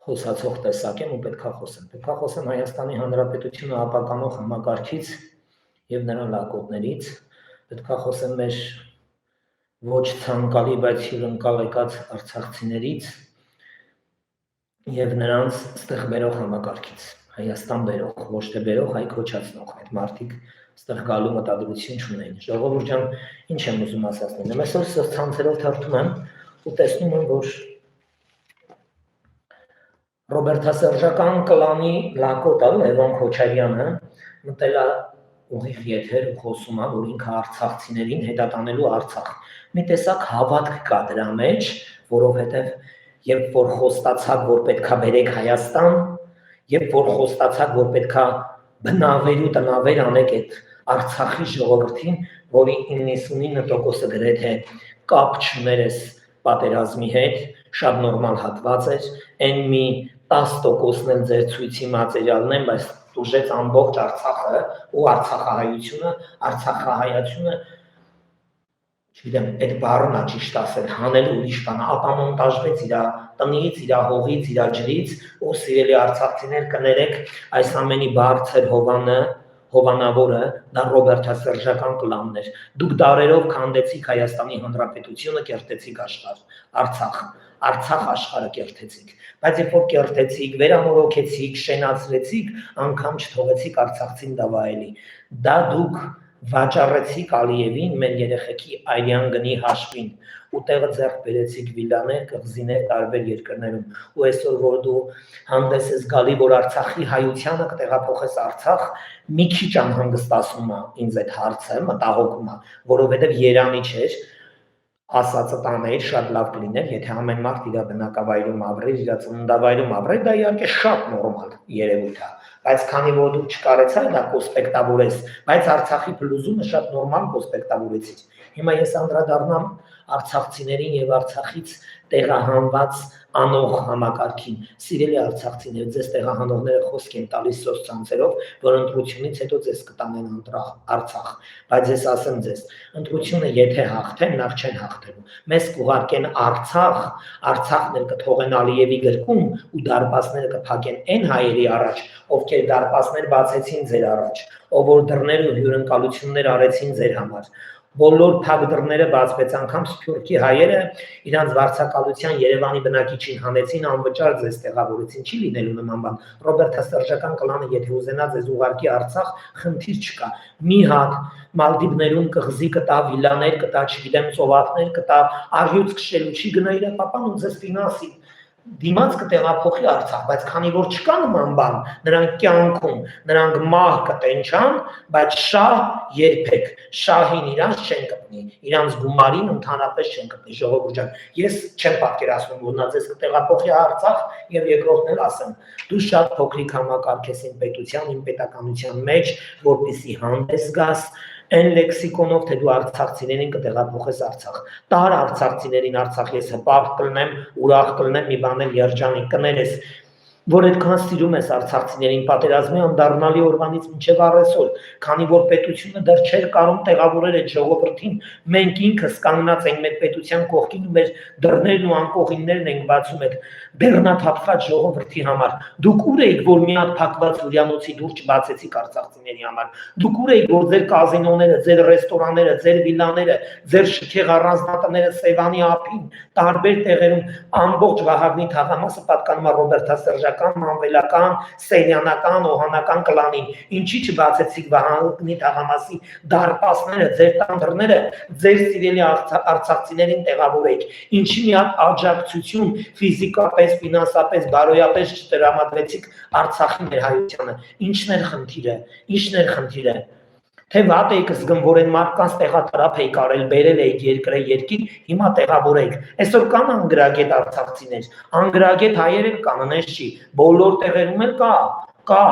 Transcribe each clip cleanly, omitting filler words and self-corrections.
խոսացող տեսակ եմ ու պետք է խոսեմ։ Պետք է խոսեմ Հայաստանի Հանրապետությունը ապականող համակարգից եւ նրա լակոտներից, պետք է խոսեմ մեր ոչ ցանկալի, բայց հյուրընկալ եկած արցախցիներից եւ նրանց ստեղ բերող համակարգից, Հայաստան բերող, ոչ թե բերող, այլ քոչացնող, այդ մարդիկ ստեղ գալու մտադրություն չունեն։ Ժողովուրդ ջան, ինչ եմ ուզում ասացնել։ Այսօր սոցցանցերով թերթում եմ ու տեսնում եմ, որ Ռոբերտասերժական կլանի լակոտը Լևոն Քոչարյանը մտել է ուղիղ եթեր ու խոսում է, որ ինքը արցախցիներին հետատանելու Արցախ։ Մի տեսակ հավատք կա դրա մեջ, որովհետև երբ որ խոստացակ, որ պետքա բերեք Հայաստան, երբ որ խոստացակ, որ պետքա բնավեր ու տնավեր անեք այդ Արցախի ժողովրդին, որի 99%-ը գրեթե կապ չուներ այս պատերազմի հետ, շատ նորմալ հատված էր, այն մի 10%-ն էլ ձեր ցույցի մատերիալն են, բայց դուժեց ամբողջ Արցախը ու Արցախահայությունը, չգիտեմ, այդ բառն է ճիշտ ասել, հանել ուրիշ բան, ապամոնտաժվեց իր տնից, իր հողից, իր ջրից, ու սիրելի արցախցիներ կներեք, այս ամենի բարձր հովանավորը դա Ռոբերտասերժական կլանն էր։ Դուք դարերով քանդեցիք Հայաստանի Հանրապետությունը, կերտեցիք Արցախ աշխարհը կերտեցիք, բայց երբ որ կերտեցիք, վերամորոքեցիք, շենացրեցիք, անգամ չթողեցիք արցախցին դավայելի։ Դա դուք վաճառեցիք Ալիևին, մեր երեխեքի այրյան գնի հաշվին, ու տեղը ձեռք բերեցիք վիլաներ, կղզիներ տարբեր երկրներում, ու այսօր որ դու հանդես ես գալի, որ Արցախի հայությանը կտեղափոխես Արցախ, մի քիչ անհանգստացնում է ինձ այդ հարցը, մտահոգում է, որովհետև երանի չէր, ասածը տաներ, շատ լավ կլիներ, եթե ամեն մարդ իր բնակավայրում ապրեր, իր ծննդավայրում ապրեր, դա իհարկե շատ նորմալ երևույթ է, բայց քանի որ դու չկարեցար դա կոսպեկտավորես, բայց Արցախի փլուզումը շատ նորմալ կոսպեկտավորեցիր։ Հիմա ես անդրադառնամ արցախցիներին եւ Արցախից տեղահանված անող համակարգին։ Սիրելի արցախցիներ, ձեզ տեղահանողները խոսք են տալիս սոցցանցերով, որ ընտրությունից հետո ձեզ կտանեն Արցախ, բայց ես ասեմ ձեզ, ընտրությունը եթե հաղթեն, նախ չեն հաղթելու։ Մեզ կուղարկեն Արցախ, Արցախն էլ կթողեն Ալիևի գրկում ու դարպասները կփակեն այն հայերի առաջ, ովքեր դարպասներ բացեցին ձեր առաջ, ով որ դռներ ու հյուրընկալություններ արեցին ձեր համար։ Բոլոր փակ դռները բացվեց, անգամ Սփյուռքի հայերը իրանց վարձակալության Երևանի բնակիչին հանեցին, անվճար ձեզ տեղավորեցին, չի լինելու նման բան։ Ռոբերտասերժական կլանը եթե ուզենա ձեզ ուղարկի Արցախ, խնդիր չկա։ Մի հատ Մալդիվներում կղզի կտա, վիլաներ կտա, չգիտեմ, ծովափներ կտա, արյուծ քշելու չի գնա իր պապան ու ձեզ ֆինանսի դիմաց կտեղափոխի Արցախ, բայց քանի որ չկա նման բան, նրանք կյանքում, նրանք մահ կտենչան, բայց շահ երբեք, շահին իրանց չեն կպնի, իրանց գումարին ընդհանրապես չեն կպնի, ժողովուրդ ջան, ես չեմ պատկերացնում, որ նա ձեզ կտեղափոխի Արցախ եւ երկրորդն էլ ասեմ, դու շատ փոքրիկ համակարգ ես իմ պետության, իմ պետականության մեջ, որպեսզի հանդես գաս Այն լեքսիկոնով, թե դու արցախցիներին կտեղափոխես Արցախ, տար արցախցիներին Արցախ, ես հպարտ կլնեմ, ուրախ կլնեմ, մի բան էլ երջանիկ կներես, որ այդքան սիրում ես արցախցիներին, պատերազմի անդառնալի օրվանից մինչև առեսօր, քանի որ պետությունը դեռ չէր կարող տեղավորել այդ ժողովրդին, մենք ինքս կանգնած ենք մեր պետության կողքին ու մեր դռներն ու անկողիններն ենք բացում այդ բեռնաթափված ժողովրդի համար։ Դուք ուր էիք, որ մի հատ փակված հյուրանոցի դուր չբացեցիք արցախցիների համար։ Դուք ուր էիք, որ ձեր կազինոները, ձեր ռեստորանները, ձեր վիլաները, ձեր շքեղ առանձնատները Սևանի ափին, տարբեր տեղերում ամբողջ Վահագնի թաղամասը պատկանում է Ռոբերտասերժական, Մանվելական, Սենյանական, Օհանական կլանին։ Ինչի չբացեցիք Վահագնի թաղամասի դարպասները, ձեր տան դռները, ձեր սիրելի արցախցիներին տեղավորեք։ Ինչի մի հատ աջակցություն ֆիզիկապես, ֆինանսապես, բարոյապես չտրամադրեցիք Արցախի մեր հայությանը։ Ինչն էր խնդիրը։ Թե վատ եք զգում, որ այն մարդկանց տեղատարափ եք արել, բերել եք երկրե երկիր, հիմա տեղավորեք։ Այսօր կան անգրագետ արցախցիներ, անգրագետ հայեր էլ կան, նես չի, բոլոր տեղերում էլ կա,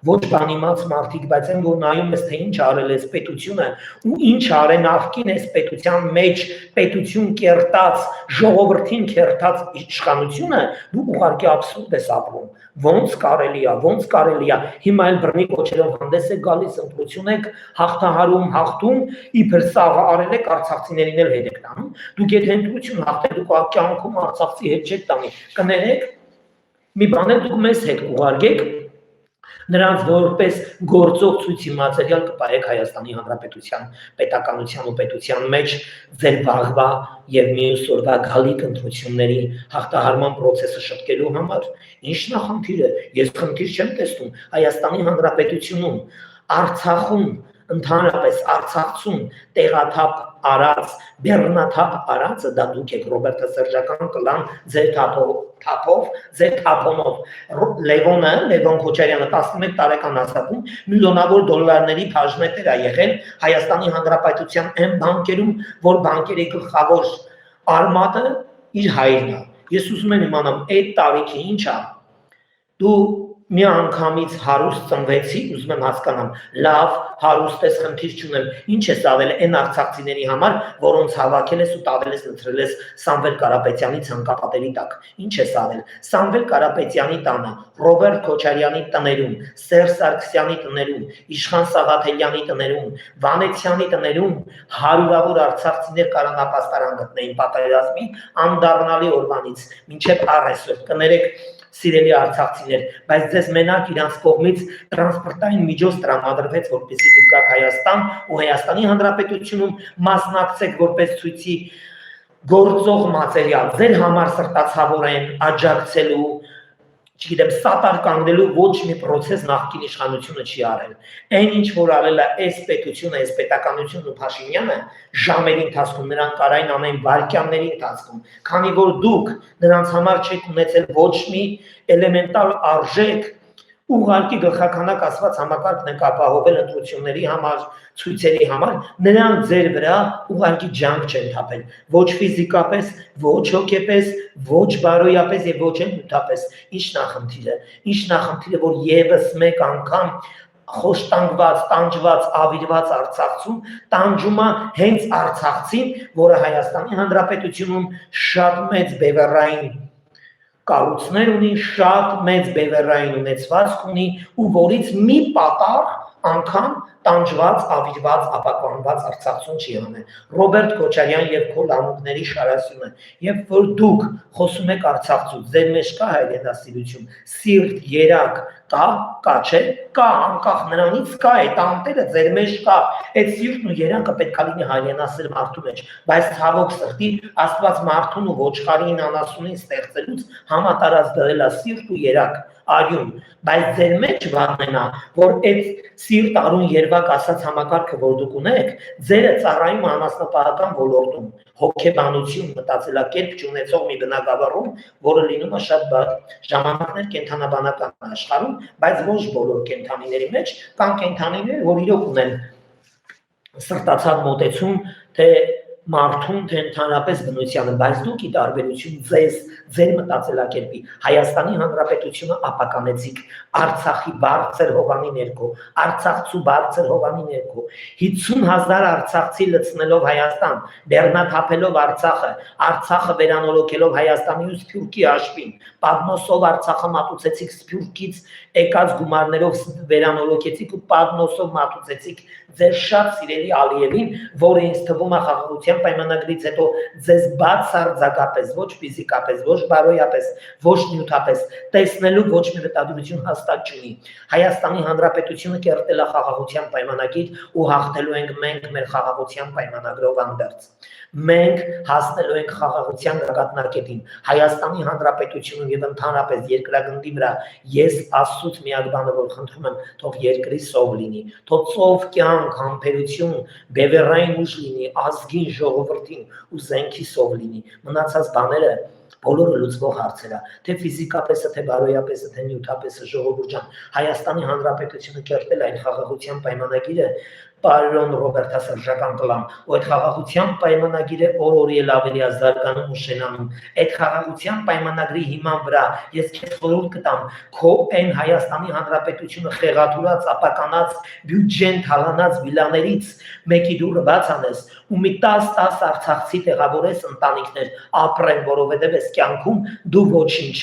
ոչ բան իմաց մարդիկ, բայց այն որ նայում ես, թե ինչ արել ես պետությունը ու ինչ արել նախկին այս պետության մեջ, պետություն կերտած, ժողովրդին կերտած իշխանությունը, դու ուղղակի աբսուրդ ես ապրում։ Ոնց կարելի է, հիմա էլ բռնի կոչերով հանդես եք գալիս, ընտրություն եք հաղթում, իբր սաղը արել եք արցախցիներին էլ հետ եք տանում։ Դուք եթե ընտրություն հաղթեք, դուք կյանքում արցախցի հետ չեք տանի, կներեք, մի բան էլ դուք մեզ հետ ուղարկեք նրանց որպես գործող ցույցի մատերիալ կպայեք Հայաստանի Հանրապետության պետականության ու պետության մեջ ձեր վաղվա եւ մյուս օրվա գալիք ընտրությունների հաղթահարման process-ը շտկելու համար։ Ինչն է խնդիրը։ Ես խնդիր չեմ տեսնում Հայաստանի Հանրապետությունում, Արցախում, ընդհանրապես Արցախցում տեղաթափ արած, բեռնաթափ արածը դա դուք եք Ռոբերտը Սերժական կլան ձեր թափով, ձեր թափոնով։ Լևոն Քոչարյանը 11 տարեկան հասակում միլիոնավոր դոլարների բաժնետեր է եղել Հայաստանի Հանրապետության այն բանկերում, որ բանկերի գլխավոր արմատը իր հայրն է։ Ես ուզում եմ իմանամ այդ տարիքի ինչ է։ Դու մի անգամից հարուստ ծնվեցի, ուզում եմ հասկանամ, լավ, հարուստ ես, խնդիր չունեմ, ինչ ես ավել այն արցախցիների համար, որոնց հավաքել ես ու տավել ես ընտրել ես Սամվել Կարապետյանի ցանկապատերի տակ։ Ինչ ես ավել։ Սամվել Կարապետյանի տանը, Ռոբերտ Քոչարյանի տներում, Սերժ Սարգսյանի տներում, Իշխան Սաղաթելյանի տներում, Վանեցյանի տներում հարյուրավոր արցախցիներ կարանապաստարան գտնեին պատերազմի անդառնալի օրվանից մինչև առեսօր։ Կներեք սիրելի արցախցիներ, բայց ձեզ մենակ իրանց կողմից տրանսպորտային միջոց տրամադրվեց, որպեսզի դուք գաք Հայաստան ու Հայաստանի Հանրապետությունում մասնակցեք որպես ցույցի գործող մատերիալ, ձեր համար սրտացավոր են աջակցելու, չգիտեմ, սատար կանգնելու ոչ մի process նախկին իշխանությունը չի արել։ Այն ինչ որ արել է այս պետությունը, այս պետականությունն ու Փաշինյանը ժամերի ընթացքում նրանք կարային ամեն վայրկյանների ընթացքում, քանի որ դուք նրանց համար չեք ունեցել ոչ մի էլեմենտար արժեք, ուղղակի գլխականակ ասված համակարգն եք ապահովել ընտրությունների համար, ցույցերի համար, նրանք ձեր վրա ուղղակի ջանք չեն թափել, ոչ ֆիզիկապես, ոչ հոգեպես, ոչ բարոյապես եւ ոչ նյութապես։ Ինչն է խնդիրը։ Ինչն է խնդիրը, որ եւս մեկ անգամ խոշտանգված, տանջված, ավիրված Արցախցում տանջում է հենց Արցախցին, որը Հայաստանի Հանրապետությունում շատ մեծ բևեռային կառույցներ ունի, շատ մեծ բևեռային ունեցվածք ունի ու որից մի պատառ անգամ տանջված, ավիրված, ապակոանված Արցախցուն չի անել։ Ռոբերտ Քոչարյան եւ քո լամուկների շարասյունը, երբ որ դուք խոսում եք Արցախցու, ձեր մեջ կա հայրենասիրություն, սիրտ, երակ, կա չէ, կա, անկախ նրանից կա, այդ անտերը ձեր մեջ կա, այդ սիրտն ու երակը պետք է լինի հայրենասեր մարդու մեջ, բայց ցավոք սրտի Աստված մարդուն ու ոչխարին անասունին ստեղծելուց համատարած դրել է սիրտ ու երակ, արյուն, բայց ձեր մեջ վատն է, որ այդ սիրտ արուն երվակ ասած համակարգը, որ դուք ունեք, ձերը ծառայում անասնապահական ոլորտում, հոգեբանություն, մտածելակերպ չունեցող մի բնակավարում, որը լինում է շատ ժամանակներ կենդանաբանական աշխարհում, բայց ոչ բոլոր կենդանիների մեջ կան կենդանիներ, որ իրոք ունեն սրտացավ մոտեցում, թե մարդուն, թե ընդհանրապես բնությանը, բայց դուք ի տարբերություն ձեր մտածելակերպի Հայաստանի Հանրապետությունը ապականեցիք Արցախի բարձր հովանի ներքո, Արցախցու բարձր հովանի ներքո, 50,000 արցախցի լցնելով Հայաստան, բեռնաթափելով Արցախը, Արցախը վերանորոգելով Հայաստանի ու Սփյուռքի հաշվին, Պադնոսով Արցախը մատուցեցիք Սփյուռքից եկած գումարներով վերանորոգեցիք ու Պադնոսով մատուցեցիք ձեր շատ սիրելի Ալիևին, որը ինձ թվում է խաղաղության պայմանագրից հետո ձեզ բացարձակապես, ոչ ֆիզիկապես, ոչ բարոյապես, ոչ նյութապես տեսնելու ոչ մի վտանգություն հաստատ չունի։ Հայաստանի Հանրապետությունը կերտել է խաղաղության պայմանագիր ու հաղթելու ենք մենք մեր խաղաղության պայմանագրով անդերձ։ Մենք հասնելու ենք խաղաղության գագաթնակետին։ Հայաստանի Հանրապետությունը եւ ընդհանրապես երկրագնդի վրա ես Աստծուց միակ բանը որ խնդրում եմ, թող երկրի սով լինի, թող ծով կյանք, համբերություն, բևեռային ուժ լինի, ազգին, ժողովրդին ու զենքի սով լինի։ Մնացած բաները բոլորը լուծվող հարցեր է, թե ֆիզիկապես, թե բարոյապես, թե նյութապես, ժողովուրդ ջան, Հայաստանի Հանրապետությունը կերտել այն խաղաղության պայմանագիրը, պարոն Ռոբերտ Սերժական կլամ, ու այդ խաղաղության պայմանագիրը օր-օրի էլ ավելի զարգանում ու շենանում։ Այդ խաղաղության պայմանագրի հիման վրա ես քեզ խորհուրդ կտամ, քո այն Հայաստանի Հանրապետությունը խեղաթյուրած, ապականած, բյուջեն թալանած վիլաներից մեկի դուռը բաց անես ու մի 10 արցախցի տեղավորես ընտանիքներ ապրեն, որովհետև այս կյանքում դու ոչինչ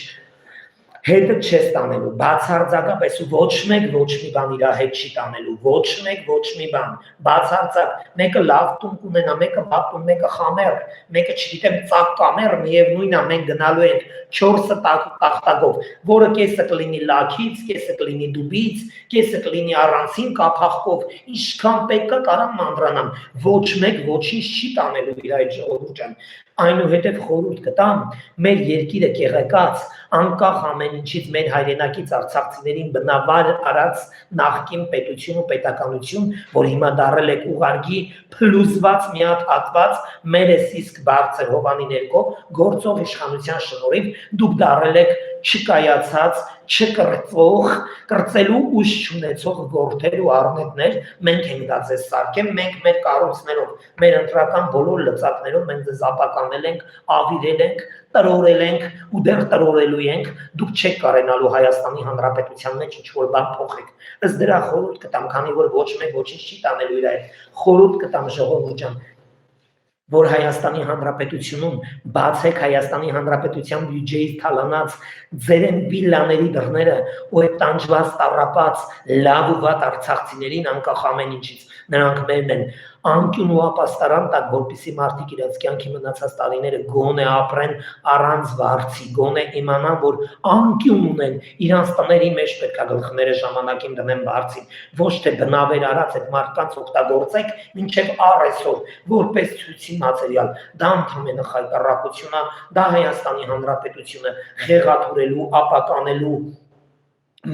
հետը չես տանելու, բացարձակապես ոչ մեկ ոչ մի բան իր հետ չի տանելու, ոչ մեկ ոչ մի բան, բացարձակ, մեկը լավ տուն կունենա, մեկը վատ տուն, մեկը խամեր, մեկը չգիտեմ ծակ կամեր, միևնույն է մենք գնալու ենք 4 տախտակով, որը կեսը կլինի լաքից, կեսը կլինի դուբից, կեսը կլինի առանցին կափախկով, ինչքան պետք է կարամ մանդրանամ, ոչ մեկ ոչինչ չի տանելու իր այդ ժողովուրդ ջան, այնուհետև խորհուրդ կտամ, մեր երկիրը կեղեկած, անկախ ամեն ինչից մեր հայրենակից արցախցիներին բնավար արած նախկին պետություն ու պետականություն, որ հիմա դարել է ուղարկի փլուզված մի հատ հատված մեր իսկ բարձր հովանի ներքո գործող իշխանության շնորհիվ դուք դարել եք չկայացած, չկրծող, կրծելու ուժ չունեցող որդեր ու առնետներ, մենք ենք դա ձեզ սարքել, մենք մեր կառույցներով, մեր ընտրական բոլոր լծակներով մենք ձեզ ապականել ենք, ավիրել ենք, տրորել ենք ու դեռ տրորելու ենք, դուք չեք կարենալու Հայաստանի Հանրապետության մեջ ինչ-որ բան փոխեք։ Ըստ դրա խորհուրդ կտամ, քանի որ ոչ մեկ ոչինչ չի տանելու իր այդ, խորհուրդ կտամ ժողովուրդ ջան, որ Հայաստանի Հանրապետությունում բացեք Հայաստանի Հանրապետության բյուջեից թալանած ձերեն վիլլաների դռները ու այդ տանջված տառապած լավ ու վատ արցախցիներին անկախ ամեն ինչից նրանք մերն են անկյուն ու ապաստարան տակ որպեսզի մարդիկ իրենց կյանքի մնացած տարիները գոնե ապրեն առանց վարձի գոնե իմանան որ անկյուն ունեն իրանց տների մեջ պետք է գլխները ժամանակին դնեն վարձին ոչ թե բնավեր արած այդ մարդկանց օգտագործեք մինչև առեսօր որպես ցույցի մատերիալ դա ընդհանրապես խայտարակություն է դա Հայաստանի Հանրապետությունը խեղաթուրելու ապականելու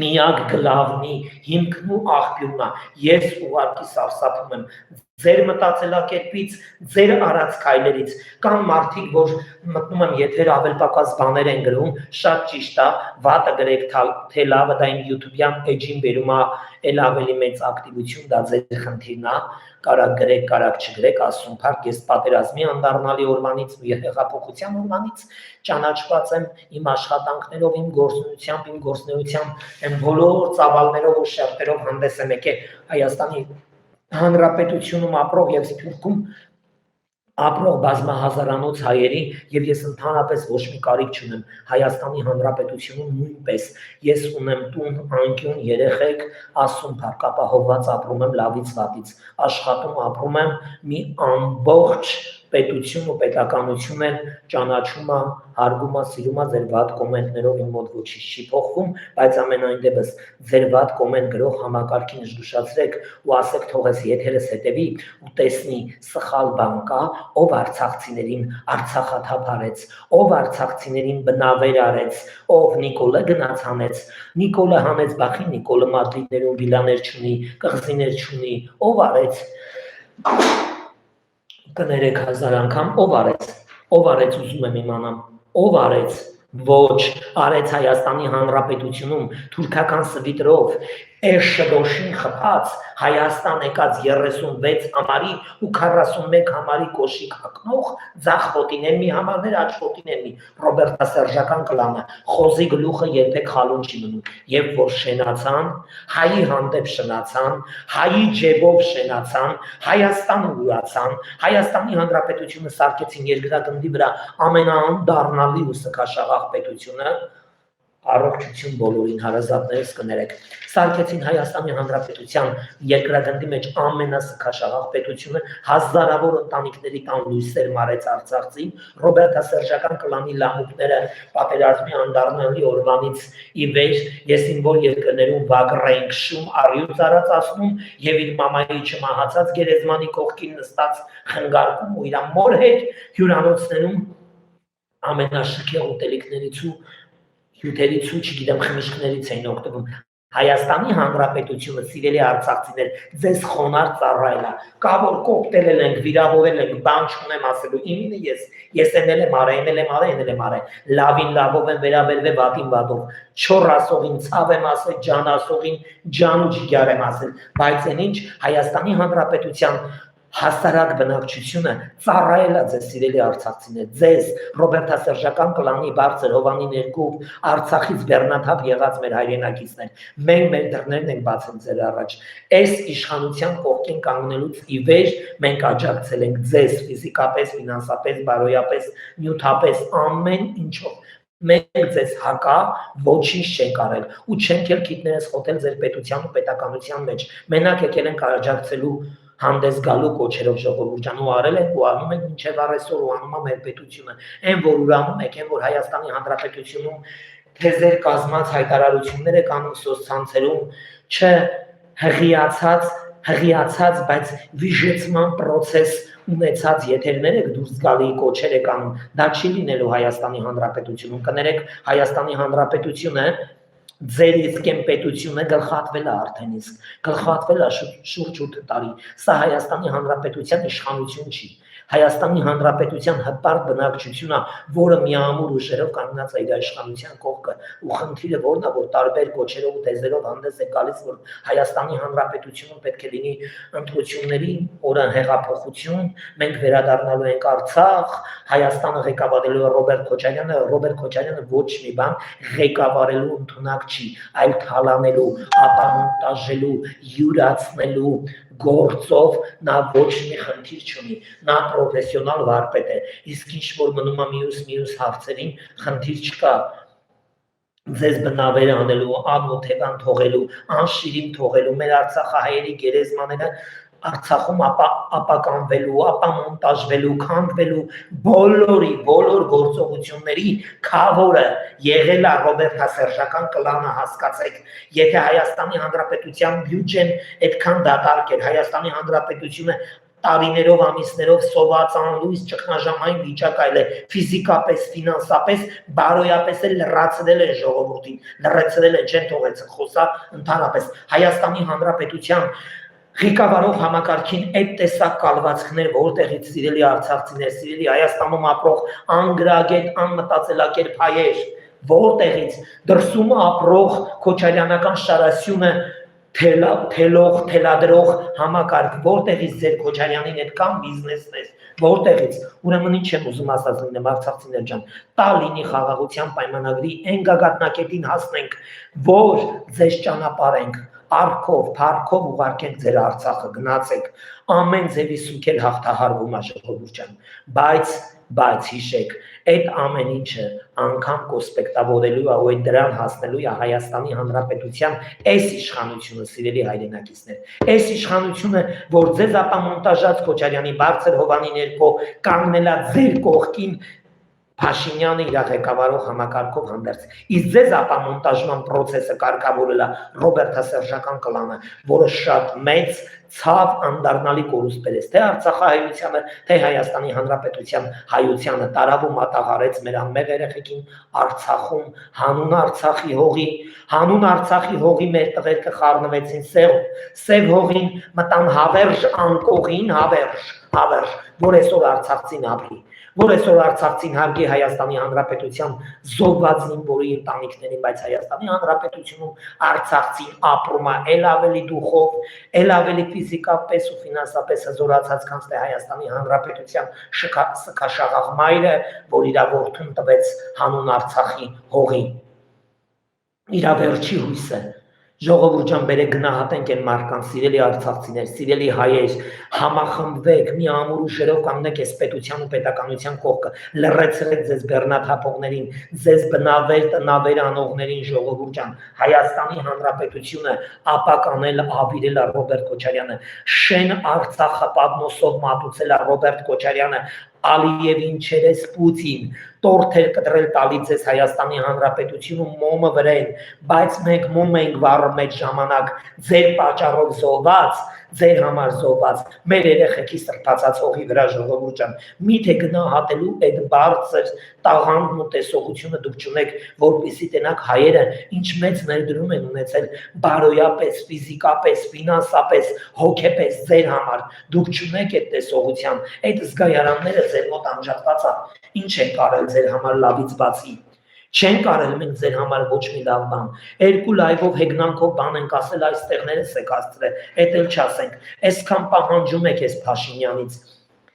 միակ գլավնի հիմքն ու աղբյուրն է ես ուղղակի սարսափում եմ ձեր մտածելակերպից ձեր արած քայլերից կամ մարդիկ որ մտնում եմ եթեր ավել պակաս բաներ են գրում շատ ճիշտ է վատը գրեք թե լավը դա իմ YouTube-յան էջին վերում է էլ ավելի մեծ ակտիվություն դա ձեր խնդիրն է կարակ գրեք կարակ չգրեք ասում փառք ես պատերազմի անդառնալի օրվանից ու հեղափոխության օրվանից ճանաչված եմ իմ աշխատանքներով իմ գործունեությամբ իմ գործնեությամբ եմ բոլոր ծավալներով ու շերտերով հանդես եմ եկել Հայաստանի Հանրապետությունում ապրող եւ Սփյուռքում ապրող բազմահազարանոց հայերի եւ ես ընդհանրապես ոչ մի կարիք չունեմ Հայաստանի Հանրապետությունում նույնպես ես ունեմ տուն անկյուն երեխեք ասում փառքապահովված ապրում եմ լավից վատից աշխատում ապրում եմ մի ամբողջ պետություն ու պետականություն են ճանաչում է հարգում է սիրում է ձեր վատ կոմենտներով իմ մոտ ոչինչ չի փոխվում բայց ամենայն դեպս ձեր վատ կոմենտ գրող համակարգին զգուշացրեք ու ասեք թողես եթերս հետևի ու տեսնի սխալ բան կա ով արցախցիներին արցախաթափ արեց ով արցախցիներին բնավեր արեց ով Նիկոլը գնաց հանեց Նիկոլը հանեց բախի Նիկոլը մադրիդներում վիլաներ չունի կղզիներ չունի ով արեց կներեք հազար անգամ ով արեց ուզում եմ իմանամ ով արեց ոչ արեց Հայաստանի Հանրապետությունում թուրքական սվիտրով Էշդոշին խփած Հայաստան եկած 36 համարի ու 41 համարի կոշիկ հակնող ձախ ոտիներ մի համարներ աջ ոտիներ մի Ռոբերտասերժական կլանը խոզի գլուխը երբեք խալուն չի մնում եւ որ շենացան հայի հանդեպ շնացան հայի ջեբով շենացան Հայաստանը ուրացան Հայաստանի Հանրապետությունը սարքեցին երկրագնդի վրա ամենաանդառնալի ու սքաշաղախ պետությունը առողջություն բոլորին հարազատներս կներեք սարքեցին Հայաստանի Հանրապետության երկրագնդի մեջ ամենասքաշաղախ պետությունը հազարավոր ընտանիքների տան լույսեր մարեց Արցախցին Ռոբերտասերժական կլանի լամուկները պատերազմի անդառնալի օրվանից ի վեր ես ինվոր երկրներում վագրենք շում արյուծ արածացնում եւ իր մամայի չմահացած գերեզմանի կողքին նստած խնգարկում ու իր մոր հետ հյուրանոցներում ամենաշքեղ ուտելիքներից ու հյութերից ու չգիտեմ խմիչքներից էին օգտվում Հայաստանի Հանրապետությունը սիրելի արցախցիներ ձեզ խոնար ծառայելա կա որ կոկտել ենք վիրավորել ենք բան չունեմ ասելու իմինը ես ենել եմ արել լավին լավով եմ վերաբերվել վատին վատով չոր ասողին ցավ եմ ասել ջան ասողին ջան ու ջիգար եմ ասել բայց այնինչ Հայաստանի Հանրապետության Հասարակ բնակչությունը ծառայելա ձեզ սիրելի արցախցիներ ձեզ Ռոբերտասերժական կլանի բարձր հովանի ներքո Արցախից բեռնաթափ եղած մեր հայրենակիցներ մենք մեր դռներն ենք բացել ձեր առաջ այս իշխանության կողքին կանգնելուց ի վեր մենք աջակցել ենք ձեզ ֆիզիկապես, ֆինանսապես, բարոյապես, նյութապես ամեն ինչով Մենք ձեզ հակա ոչինչ չենք արել ու չենք էլ քիթներս խոթել ձեր պետության ու պետականության մեջ։ Մենակ եկել ենք աջակցելու հանդես գալու կոչերով ժողովուրդ ջան ու արել ենք ու անում ենք մինչև առեսօր ու անում է մեր պետությունը։ Այն որ ուրանում եք, այն որ Հայաստանի Հանրապետությունում թեզեր կազմած հայտարարություններ եք անում սոցցանցերում, հղիացած, բայց վիժեցման process ունեցած եթերներ եք դուրս գալի կոչեր եք անում, դա չի լինելու Հայաստանի Հանրապետությունում, կներեք Հայաստանի Հանրապետությունը ձեր իսկ են պետությունը գլխատվել է արդեն իսկ, գլխատվել է շուրջ 8 տարի, սա Հայաստանի Հանրապետության իշխանություն չի, Հայաստանի Հանրապետության հպարտ բնակչությունը, որը միամուր ուժերով կանգնած է իր իշխանության կողքը ու խնդիրը որն է, որ տարբեր կոչերով ու թեզերով հանդես է գալիս, որ Հայաստանի Հանրապետությունում պետք է լինի ընտրությունների օրը հեղափոխություն, մենք վերադառնալու ենք Արցախ, Հայաստանը ղեկավարելու է Ռոբերտ Քոչարյանը ոչ մի բան ղեկավարելու ընդունակ չի, այլ թալանելու, ապամոնտաժելու, յուրացնելու գործով նա ոչ մի խնդիր չունի, նա պրոֆեսիոնալ վարպետ է, իսկ ինչ որ մնում է մյուս հարցերին խնդիր չկա, ձեզ բնավեր անելու, անօթևան թողելու, անշիրիմ թողելու, մեր արցախահայերի գերեզմաները Արցախում ապականվելու, ապամոնտաժվելու, քանդվելու բոլոր գործողությունների քավորը եղել է ռոբերտասերժական կլանը հասկացեք, եթե Հայաստանի Հանրապետության բյուջեն այդքան դատարկ էր, Հայաստանի Հանրապետությունը տարիներով, ամիսներով սոված անլույս ճգնաժամային վիճակ այլ է, ֆիզիկապես, ֆինանսապես, բարոյապես էլ լրացրել են ժողովրդին, լրացրել են, չեն թողեցին խոսա ընդհանրապես Հայաստանի Հանրապետության ղեկավարող համակարգին այդ տեսակ կալվածքներ, որտեղից սիրելի արցախցիներ, սիրելի Հայաստանում ապրող անգրագետ, անմտածելակերպ հայեր, որտեղից դրսում ապրող քոչարյանական շարասյունը թելադրող համակարգ, որտեղից ձեր Քոչարյանին այդքան բիզնեսն է, որտեղից, ուրեմն ինչ եմ ուզում ասած լինեմ արցախցիներ ջան, Տալինի խաղաղության պայմանագրի այն գագաթնակետին հասնենք, որ ձեզ ճանապարհենք արքով, փառքով ուղարկենք ձեր Արցախը, գնացեք, ամեն ձևի սուքել հաղթահարվում է ժողովուրդ ջան, բայց հիշեք, այդ ամեն ինչը անգամ կոսպեկտավորելու է ու այդ դրան հասնելու է Հայաստանի Հանրապետության այս իշխանությունը, սիրելի հայրենակիցներ, այս իշխանությունը, որ ձեզ ապամոնտաժած Քոչարյանի բարձր հովանի ներքո կանգնել է ձեր կողքին Փաշինյանը իր ղեկավարող համակարգով հանդերձ, իսկ ձեզ ապամոնտաժման process-ը կարգավորել է ռոբերտասերժական կլանը, որը շատ մեծ ցավ անդառնալի կորուստ բերեց, թե Արցախահայությանը, թե Հայաստանի Հանրապետության հայությանը, տարավ ու մատաղարեց մեր անմեղ երեխեքին Արցախում, հանուն Արցախի հողի մեր տղերքը խառնվեցին սև հողին, մտան հավերժ անկողին, հավերժ, որ այսօր արցախցին ապրի, որ այսօր արցախցին հարգի Հայաստանի Հանրապետության զոհված զինվորի ընտանիքներին, բայց Հայաստանի Հանրապետությունում արցախցին ապրում է էլ ավելի դուխով, էլ ավելի ֆիզիկապես ու ֆինանսապես հզորացած, քան թե Հայաստանի Հանրապետության սքաշաղաղ մայրը, որ իր որդուն տվեց հանուն Արցախի հողի, իր վերջի հույսը։ Ժողովուրդ ջան, բերեք գնահատենք այն մարդկանց, սիրելի արցախցիներ, սիրելի հայեր, համախմբվեք, մի ամուր ուժերով կանգնեք այս պետության ու պետականության կողքը, լրացրեք ձեզ բեռնաթափողներին, ձեզ բնավեր տնավեր անողներին, ժողովուրդ ջան, Հայաստանի Հանրապետությունը ապականել, ավիրել է Ռոբերտ Քոչարյանը, շեն Արցախը պատմոսով մատուցել է Ռոբերտ Քոչարյանը, Ալիևին չերես Պուտին, տորթեր կտրել տալիս ես Հայաստանի Հանրապետությունում մոմը վրեն, բայց մենք մոմ ենք վառը մեջ ժամանակ, ձեր պատճառով զոհված, ձեր համար զոհված, մեր երեխեքի սրբացած հողի վրա ժողովուրդ ջան, միթե գնահատելու այդ բարձր տաղանդն ու տեսողությունը դուք չունեք, որպեսզի տենաք հայերը ինչ մեծ ներդրում են ունեցել բարոյապես, ֆիզիկապես, ֆինանսապես, հոգեպես ձեր համար, դուք չունեք այդ տեսողության, այդ զգայարանները ձեր մոտ անջատված է, ինչ եք արել ձեր համար լավից բացի, չենք արել մենք ձեր համար ոչ մի լավ բան, երկու լայվով հեգնանքով բան ենք ասել, այստեղներս եք աստրել, էդ էլ չասենք, այսքան պահանջում եք ես Փաշինյանից,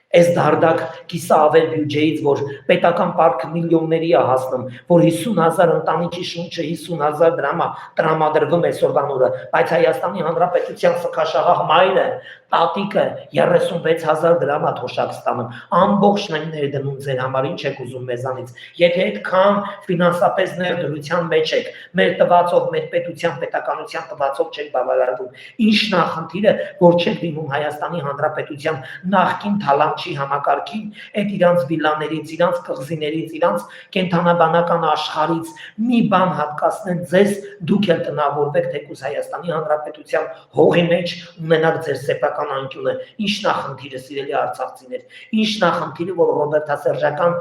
Այս դարդակ կիսաավեր բյուջեից, որ պետական պարտքը միլիոնների է հասնում, որ 50,000 ընտանիքի շունչը 50,000 դրամ տրամադրվում է այսօրվան օրը, բայց Հայաստանի Հանրապետության սքաշաղախ մայրը, տատիկը 36,000 դրամ է թոշակ ստանում, ամբողջն են ներդնում ձեր համար, ինչ եք ուզում մեզանից, եթե այդքան ֆինանսապես ներդրության մեջ եք, մեր տվածով, մեր պետության, պետականության տվածով չեք բավարարվում, ինչն է խնդիրը, որ չեք դիմում Հայաստանի Հանրապետության նախկին թալանչի համակարգին, այդ իրանց վիլլաներից, իրանց կղզիներից, իրանց կենթանաբանական աշխարհից մի բան հատկացնեն ձեզ, դուք էլ տնավորվեք թեկուզ Հայաստանի Հանրապետության հողի մեջ ունենաք ձեր սեփական անկյունը, ինչն է խնդիրը, սիրելի արցախցիներ, ինչն է խնդիրը, որ ռոբերտասերժական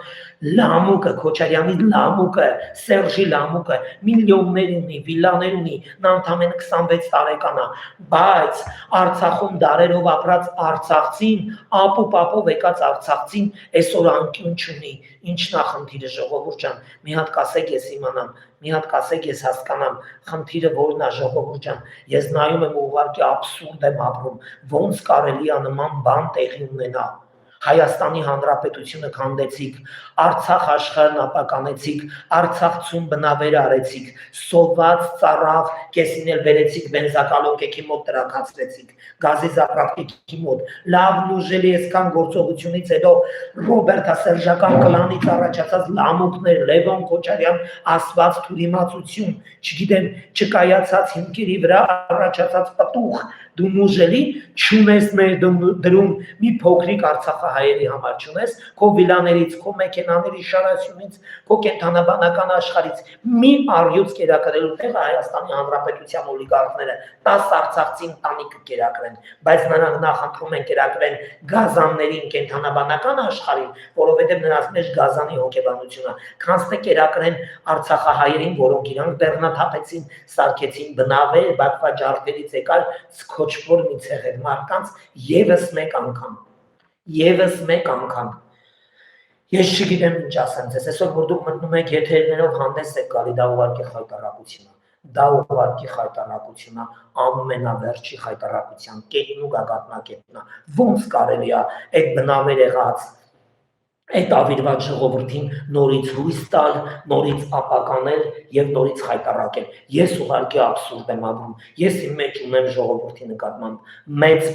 լամուկը, Քոչարյանի լամուկը, Սերժի լամուկը միլիոններ ունի, վիլլաներ ունի, նա ընդամենը 26 տարեկան է, բայց Արցախում դարերով ապրած արցախցին, ապով եկած արցախցին այսօր անկյուն չունի, ինչն է խնդիրը, ժողովուրդ ջան, մի հատ կասեք ես իմանամ, մի հատ կասեք ես հասկանամ, խնդիրը որն է, ժողովուրդ ջան, ես նայում եմ ուղղակի աբսուրդ եմ ապրում, ոնց կարելի է նման բան տեղի ունենա, Հայաստանի Հանրապետությունը քանդեցիք, Արցախ աշխարհն ապականեցիք, Արցախցուն բնավեր արեցիք, սոված ծառավ, կեսին էլ վերեցիք, բենզակալոնկեքի մոտ տրաքացրեցիք, գազի զապրակտիկի մոտ, լավն ուժելի այսքան գործողությունից հետո ռոբերտասերժական կլանից առաջացած լամուկներ, Լևոն Քոչարյան ասված թուրիմացություն, չգիտեմ, չկայացած հիմքերի վրա առաջացած պտուղ, դու ուժելի չունես ներդրում մի փոքրիկ արցախահայերի համար չունես, քո վիլաներից, քո մեքենաների շարասյունից, քո կենթանաբանական աշխարհից մի առյուծ կերակրելու տեղը Հայաստանի Հանրապետության օլիգարխները 10 արցախցի ընտանիքը կերակրեն, բայց նրանք նախընտրում են կերակրեն գազաններին կենթանաբանական աշխարհին, որովհետև նրանց մեջ գազանի հոգեբանությունը, քանց թե կերակրեն արցախահայերին, որոնք իրանք բեռնաթափեցին, սարքեցին բնավեր, բակվա ջարդերից եկար քոչվոր մի ցեղեր մարդկանց եւս մեկ անգամ ես չգիտեմ ինչ ասեմ ձեզ այսօր որ դուք մտնում եք եթերներով հանդես եք գալի դա ուղղակի խայտարակություն է ամենավերջի խայտարակության կետն ու գագաթնակետն է ոնց կարելի է այդ բնավեր եղած այդ ավիրված ժողովրդին նորից հույս տալ, նորից ապականել եւ նորից խայտարակել։ Ես ուղղակի աբսուրդ եմ ապրում։ Ես իմ մեջ ունեմ ժողովրդի նկատմամբ մեծ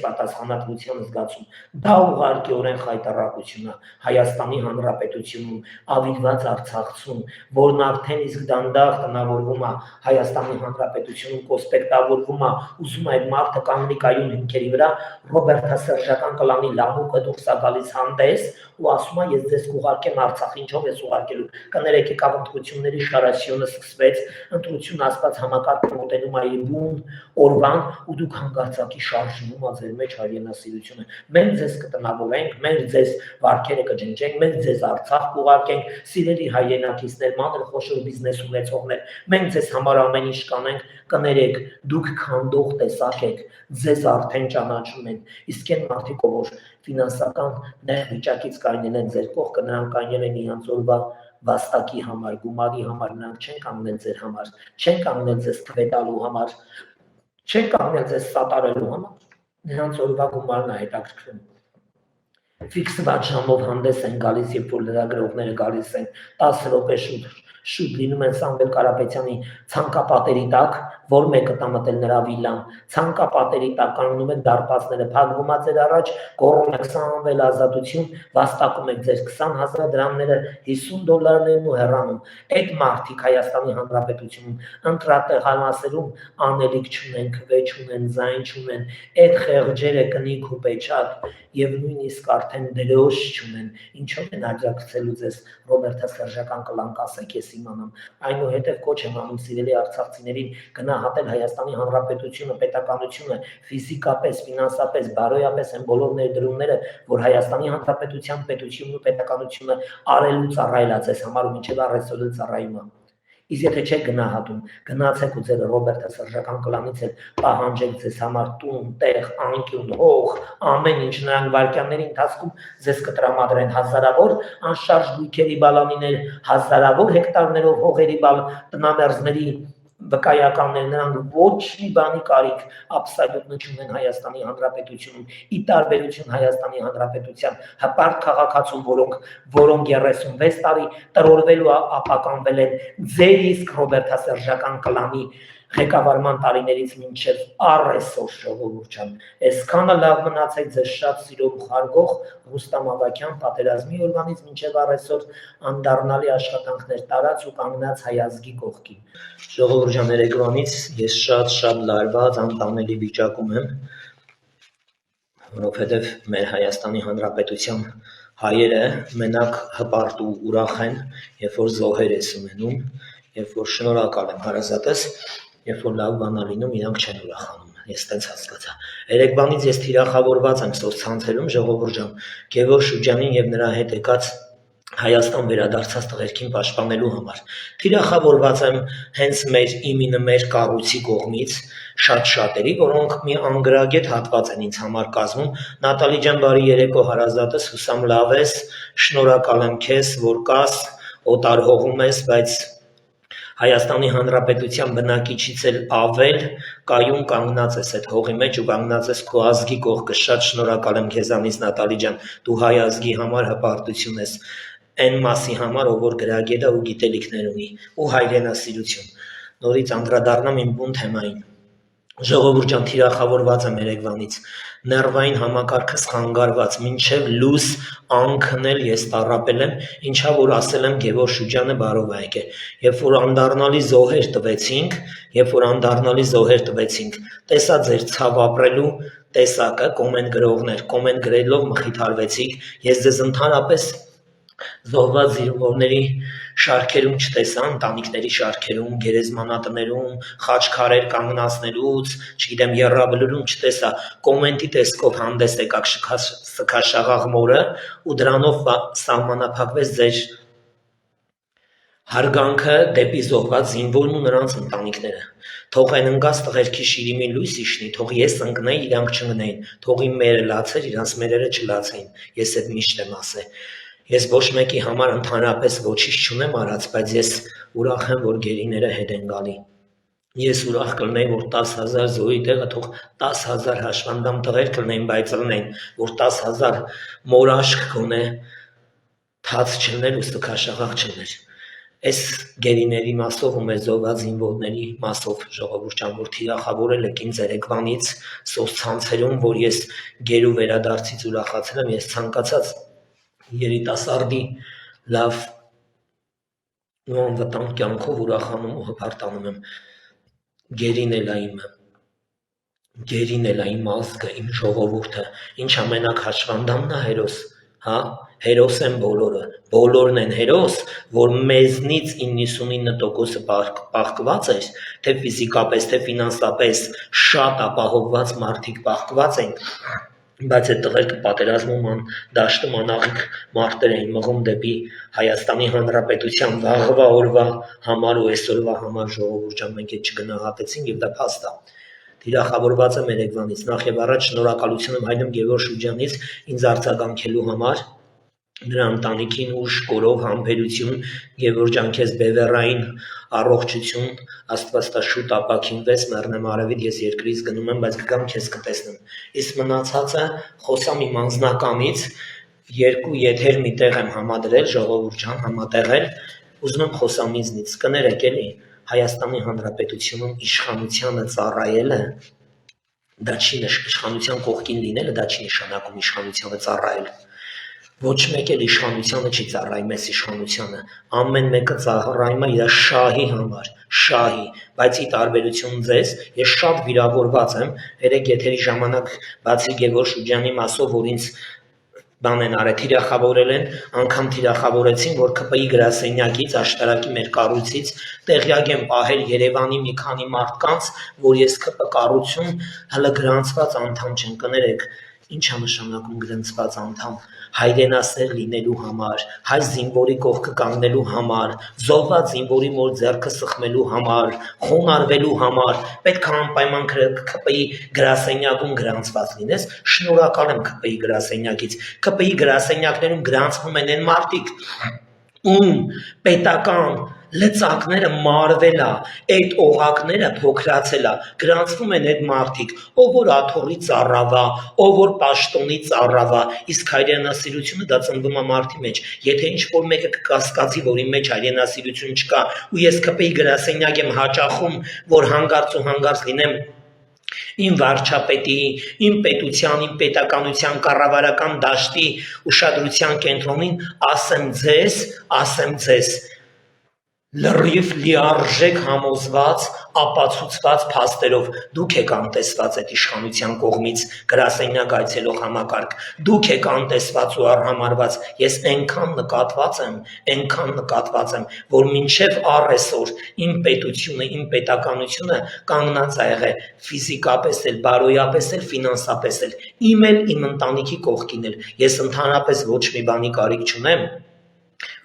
պատասխանատվության զգացում։ Դա ուղղակիորեն խայտարակություն է Հայաստանի Հանրապետությունում, ավիրված Արցախցում, որն արդեն իսկ դանդաղ տնավորվում է Հայաստանի Հանրապետությունում, կոսպեկտավորվում է, ուզում է այդ մարդը կանգնի կայուն հիմքերի վրա, ռոբերտասերժական կլանի լամուկը դուրս է գալիս հանդես ու ասում է ես ձեզ կուղարկեմ Արցախ, ինչով ես ուղարկելու, կներեք եկավ ընտրությունների շարասյունը սկսվեց, ընտրություն ասված համակարգը մոտենում է իր բուն օրվան ու դուք հանգարցակի շարժվում ա ձեր մեջ հայրենասիրությունը, մենք ձեզ կտնավորենք, մենք ձեզ վարքերը կջնջենք, մենք ձեզ Արցախ կուղարկենք, սիրելի հայրենակիցներ, մանր խոշոր բիզնես ունեցողներ, մենք ձեզ համար ամեն ինչ կանենք, կներեք, դուք քանդող տեսակ եք, ձեզ արդեն ճանաչում են, իսկ այն մարդիկ, որ ֆինանսական նեղ վիճակից կայնել են ձեր կողքը, նրանք կայնել են իրանց օրվա վաստակի համար, գումարի համար, նրանք չեն կանգնել ձեր համար, չեն կանգնել ձեզ թվետալու համար, չեն կանգնել ձեզ սատարելու համար, նրանց օրվա գումարն է հետաքրքրում։ Ֆիքսված ժամով հանդես են գալիս, երբ որ լրագրողները գալիս են 10 րոպե շուտ լինում են Սամվել Կարապետյանի ցանկապատերի տակ, որ մեկը տա մտել նրա վիլան, ցանկապատերի տակ կանգնում եք դարպասները, փակվում է ձեր առաջ, գոռում եք Սամվել ազատություն, վաստակում եք ձեր 20,000 դրամները, $50-ներն ու հեռանում։ Այդ մարդիկ Հայաստանի Հանրապետությունում ընտրատեղամասերում անելիք չունեն, քվե չունեն, ձայն չունեն, այդ խեղճերը կնիկ ու պեչակ եւ նույնիսկ արդեն դրոշ չունեն, ինչով են աջակցելու ձեզ ռոբերտասերժական կլան կասեք ես իմանամ, այնուհետև կոչ եմ անում սիրելի արցախցիներին գնահատել Հայաստանի Հանրապետությունը, պետականությունը, ֆիզիկապես, ֆինանսապես, բարոյապես են բոլոր ներդրումները, որ Հայաստանի Հանրապետության պետությունն ու պետականությունը արել ու ծառայել է ձեզ համար ու մինչև առայժմ ծառայում է։ Իսկ եթե չեք գնահատում, գնացեք ու ձեր ռոբերտասերժական կլանից էլ պահանջեք ձեզ համար տուն, տեղ, անկյուն, հող, ամեն ինչ նրանք վայրկյանների ընթացքում ձեզ կտրամադրեն հազարավոր անշարժ գույքերի բալանիներ, հազարավոր հեկտարներով հողերի տնամերձների վկայականներ, նրանք ոչ մի բանի կարիք աբսոլյուտно չունեն Հայաստանի Հանրապետությունում, ի տարբերություն Հայաստանի Հանրապետության հպարտ քաղաքացուն, որոնք 36 տարի տրորվելու ապականվել են ձեր իսկ ռոբերտասերժական կլանի ղեկավարման տարիներից մինչև առեսօր ժողովուրդ ջան, այսքանը լավ մնացեք ձեզ շատ սիրող խարգող Ռուստամ Ավագյան պատերազմի օրվանից մինչև առեսօր անդառնալի աշխատանքներ տարած ու կանգնած հայ ազգի կողքին։ Ժողովուրդ ջան, երեկվանից ես շատ լարված անտանելի վիճակում եմ, որովհետև մեր Հայաստանի Հանրապետության հայերը մենակ հպարտ ու ուրախ են, երբ որ զոհեր ես ունենում, երբ որ շնորհակալ եմ հարազատս, երբ որ լավ բան ա լինում, իրանք չեն ուրախանում, ես տենց հասկացա։ Երեկվանից ես թիրախավորված եմ սոցցանցերում, ժողովուրդ ջան, Գևորգ Շուրջանին եւ նրա հետ եկած Հայաստան վերադարձած տղերքին պաշտպանելու համար։ Թիրախավորված եմ հենց մեր կառույցի կողմից շատերի, որոնք մի անգրագետ հատված են ինձ համար կազմում։ Նատալի ջան, բարի երեկո հարազատս, հուսամ լավ ես, շնորհակալ եմ քեզ, որ կաս, օտար հողում ես, բայց Հայաստանի Հանրապետության բնակիչից էլ ավել կայուն կանգնած ես այդ հողի մեջ ու կանգնած ես քո ազգի կողքը, շատ շնորհակալ եմ քեզանից Նատալի ջան, դու հայ ազգի համար հպարտություն ես, այն մասի համար, ով որ գրագետ է ու գիտելիքներ ունի ու հայրենասիրություն։ Նորից անդրադառնամ իմ բուն թեմային։ Ժողովուրդ ջան, թիրախավորված եմ երեկվանից, ներվային համակարգս խանգարված, մինչև լույս անքնել ես տառապել եմ, ինչա որ ասել եմ Գևորգ Շուրջանը բարով ա եկե, երբ որ անդառնալի զոհեր տվեցինք, տեսա ձեր ցավ ապրելու տեսակը, կոմենտ գրելով մխիթարվեցիք, ես ձեզ ընդհանրապես զոհված զինվորների շարքերում չտեսա, ընտանիքների շարքերում, գերեզմանատներում, խաչքարեր կանգնացնելուց, չգիտեմ, եռաբլուրում չտեսա, կոմենտի տեսքով հանդես եկաք սքաշաղաղ մորը ու դրանով սահմանափակվեց ձեր հարգանքը դեպի զոհված զինվորն ու նրանց ընտանիքները։ Թող այն ընկած տղերքի շիրիմին լույս իջնի, թող ես ընկնեի, իրանք չընկնեին, թող իմ մերը լացեր, իրանց մերերը չլացեին, ես այդ միշտ եմ ասել։ Ես ոչ մեկի համար ընդհանրապես ոչինչ չունեմ արած, բայց ես ուրախ եմ, որ գերիները հետ են գալի։ Ես ուրախ կլնեի, որ 10,000 զոհի տեղը թող 10,000 հաշվանդամ տղեր կլնեին, բայց լնեին, որ 10,000 մոր աշկ գոնե թաց չլներ ու ստքաշաղաղ չլներ։ Այս գերիների մասով ու մեր զոհված զինվորների մասով ժողովուրդ ջան, որ թիրախավորել եք ինձ երեկվանից սոցցանցերում, որ ես գերու վերադարձից ուրախացել եմ, ես ցանկացած երիտասարդի լավ ու անվտանգ կյանքով ուրախանում ու հպարտանում եմ։ Գերին էլ է իմ ազգը, իմ ժողովուրդը, ինչ ամենակ հաշվանդամն է հերոս, հա, հերոս են բոլորը, բոլորն են հերոս, որ մեզնից 99%-ը պահկված էր, թե ֆիզիկապես, թե ֆինանսապես շատ ապահովված մարդիկ պահկված են, բայց այդ տղերքը պատերազմում դաշտում անաղիք մարդեր էին մղում դեպի Հայաստանի Հանրապետության վաղվա օրվա համար ու այսօրվա համար ժողովուրդ ջան, մենք այդ չգնահատեցինք եւ դա փաստ է։ Թիրախավորված եմ երեկվանից, նախ եւ առաջ շնորհակալություն եմ հայտնում Գևորգ Շուրջանից ինձ արձագանքելու համար, նրա ընտանիքին ուժ, կորով, համբերություն, Գևորգ ջան, քեզ բևեռային առողջություն, Աստված տա շուտ ապաքինվես, մեռնեմ արևից, ես երկրից գնում եմ, բայց կգամ քեզ կտեսնեմ։ Իսկ մնացածը խոսամ իմ անձնականից, երկու եթեր մի տեղ եմ համադրել, ժողովուրդ ջան, համատեղել, ուզում եմ խոսամ ինձնից, կներեք էլի, Հայաստանի Հանրապետությունում իշխանությանը ծառայելը, դա չի իշխանության կողքին լինելը, դա չի նշանակում իշխանությանը ծառայել։ Ոչ մեկ էլ իշխանությանը չի ծառայում այս իշխանությանը, ամեն մեկը ծառայում է իր շահի համար, շահի, բայց ի տարբերություն ձեզ, ես շատ վիրավորված եմ, երեք եթերի ժամանակ բացի Գևորգ Շուրջանի մասով, որ ինձ բան են արել, թիրախավորել են, անգամ թիրախավորեցին, որ ԿՊԻ գրասենյակից, աշտարակի մեր կառույցից տեղյակ եմ պահել Երևանի մի քանի մարդկանց, որ ես ԿՊ կառույցում հələ գրանցված անդամ չեմ, կներեք, ինչ է նշանակում գրանցված անդամ, հայրենասեր լինելու համար, հայ զինվորի կողքը կանգնելու համար, զոհված զինվորի մոտ ձեռքը սխմելու համար, խոնարհվելու համար, պետք է անպայման ԿՊԻ գրասենյակում գրանցված լինես, շնորհակալ եմ ԿՊԻ գրասենյակից, ԿՊԻ գրասենյակներում գրանցվում են այն մարդիկ, ում պետական լծակները մարվել է, այդ օղակները փոքրացել է, գրանցվում են այդ մարդիկ, ով որ աթոռի ծառավա, ով որ պաշտոնի ծառավա, իսկ հայրենասիրությունը դա ծնվում է մարդի մեջ, եթե ինչ-որ մեկը կկասկածի, որ իմ մեջ հայրենասիրություն չկա, ու ես կպեի գրասենյակ եմ հաճախում, որ հանգարց ու հանգարց լինեմ իմ վարչապետի, իմ պետության, իմ պետականության կառավարական դաշտի ուշադրության կենտրոնին, ասեմ ձեզ, լրիվ լիարժեք համոզված, ապացուցված փաստերով դուք եք անտեսված այդ իշխանության կողմից գրասենյակ այցելող համակարգ, դուք եք անտեսված ու արհամարված, ես այնքան նկատված եմ, որ մինչև առեսօր իմ պետությունը, իմ պետականությունը կանգնած ա եղել ֆիզիկապես էլ, բարոյապես էլ, ֆինանսապես էլ, իմ էլ, իմ ընտանիքի կողքին էլ, ես ընդհանրապես ոչ մի բանի կարիք չունեմ,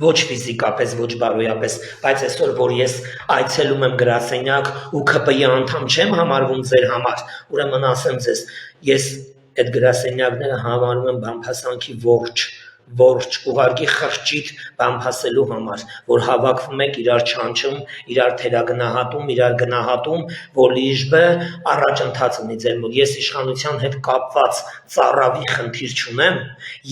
ոչ ֆիզիկապես, ոչ բարոյապես, բայց այսօր, որ ես այցելում եմ գրասենյակ ու ՔՊ-ի անդամ չեմ համարվում ձեր համար, ուրեմն ասեմ ձեզ, ես այդ գրասենյակները համարում եմ բամբասանքի ворջ, ուղարկի խրճիթ բամբասելու համար, որ հավաքվում եք իրար չանչում, իրար թերագնահատում, իրար գնահատում, որ լիժբը առաջընթաց ունի ձեր մոտ, ես իշխանության հետ կապված ծառավի խնդիր չունեմ,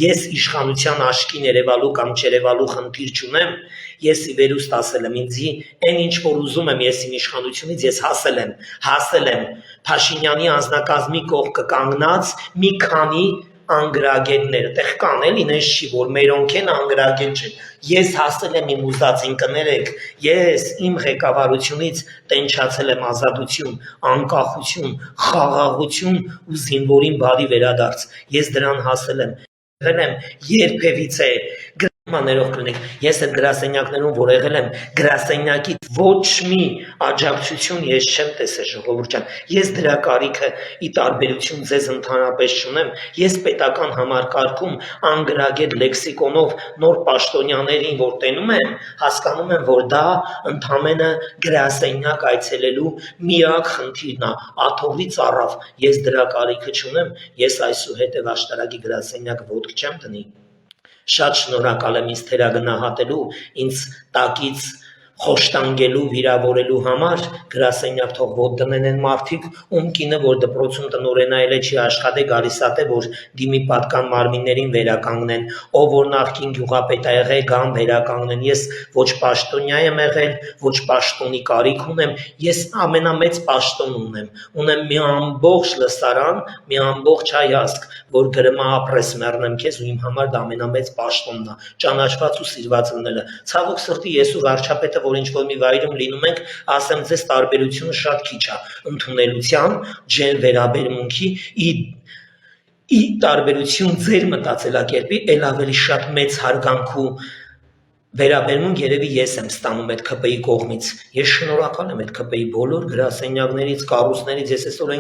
ես իշխանության աշկին երևալու կամ չերևալու խնդիր չունեմ, ես ի վերուստ ասել եմ, ինձի այն ինչ որ ուզում եմ ես իմ իշխանությունից ես հասել եմ Փաշինյանի անձնակազմի կողքը կանգնած մի քանի անգրագետներ, տեղ կան էլ ինձ չի, որ մերոնք են անգրագետ չեն, ես հասել եմ իմ ուզածին կներեք, ես իմ ղեկավարությունից տենչացել եմ ազատություն, անկախություն, խաղաղություն ու զինվորին բարի վերադարձ, ես դրան հասել եմ, երբևիցե Մաներով կլինեք, ես այդ գրասենյակներում, որ եղել եմ, գրասենյակի ոչ մի աջակցություն ես չեմ տեսել ժողովուրդ ջան, ես դրա կարիքը ի տարբերություն ձեզ ընդհանրապես չունեմ, ես պետական համարկարգում անգրագետ լեքսիկոնով նոր պաշտոնյաներին, որ տենում եմ, հասկանում եմ, որ դա ընդամենը գրասենյակ այցելելու միակ խնդիրն է, աթոռի ծառավ, ես դրա կարիքը չունեմ, ես այսուհետև աշտարակի գրասենյակ ոտք չեմ տնի Շատ շնորհակալ եմ ինձ թերագնահատելու, ինձ տակից խոշտանգելու, վիրավորելու համար գրասենյակ թող ոտ դնեն են մարդիկ, ում կինը, որ դպրոցում տնօրենայել է չի աշխատե գալիս ա թե, որ դիմի պատկան մարմիններին վերականգնեն, ով որ նախկին գյուղապետ ա եղել, գան վերականգնեն, ես ոչ պաշտոնյա եմ եղել, ոչ պաշտոնի կարիք ունեմ, ես ամենամեծ պաշտոն ունեմ մի ամբողջ լսարան, մի ամբողջ հայազգ, որ գրմա ապրես մեռնեմ քեզ ու իմ համար դա ամենամեծ պաշտոնն է, ճանաչված ու սիրված լինելը, ցավոք սրտի ես ու վարչապետը որ ինչ-որ մի վայրում լինում ենք, ասեմ ձեզ տարբերությունը շատ քիչ է, ընդունելության, ջեն վերաբերմունքի, ի տարբերություն ձեր մտածելակերպի, էլ ավելի շատ մեծ հարգանք ու վերաբերմունք երևի ես եմ ստանում այդ ՔՊ-ի կողմից, ես շնորհակալ եմ այդ ՔՊ-ի բոլոր գրասենյակներից, կառույցներից, ես այսօր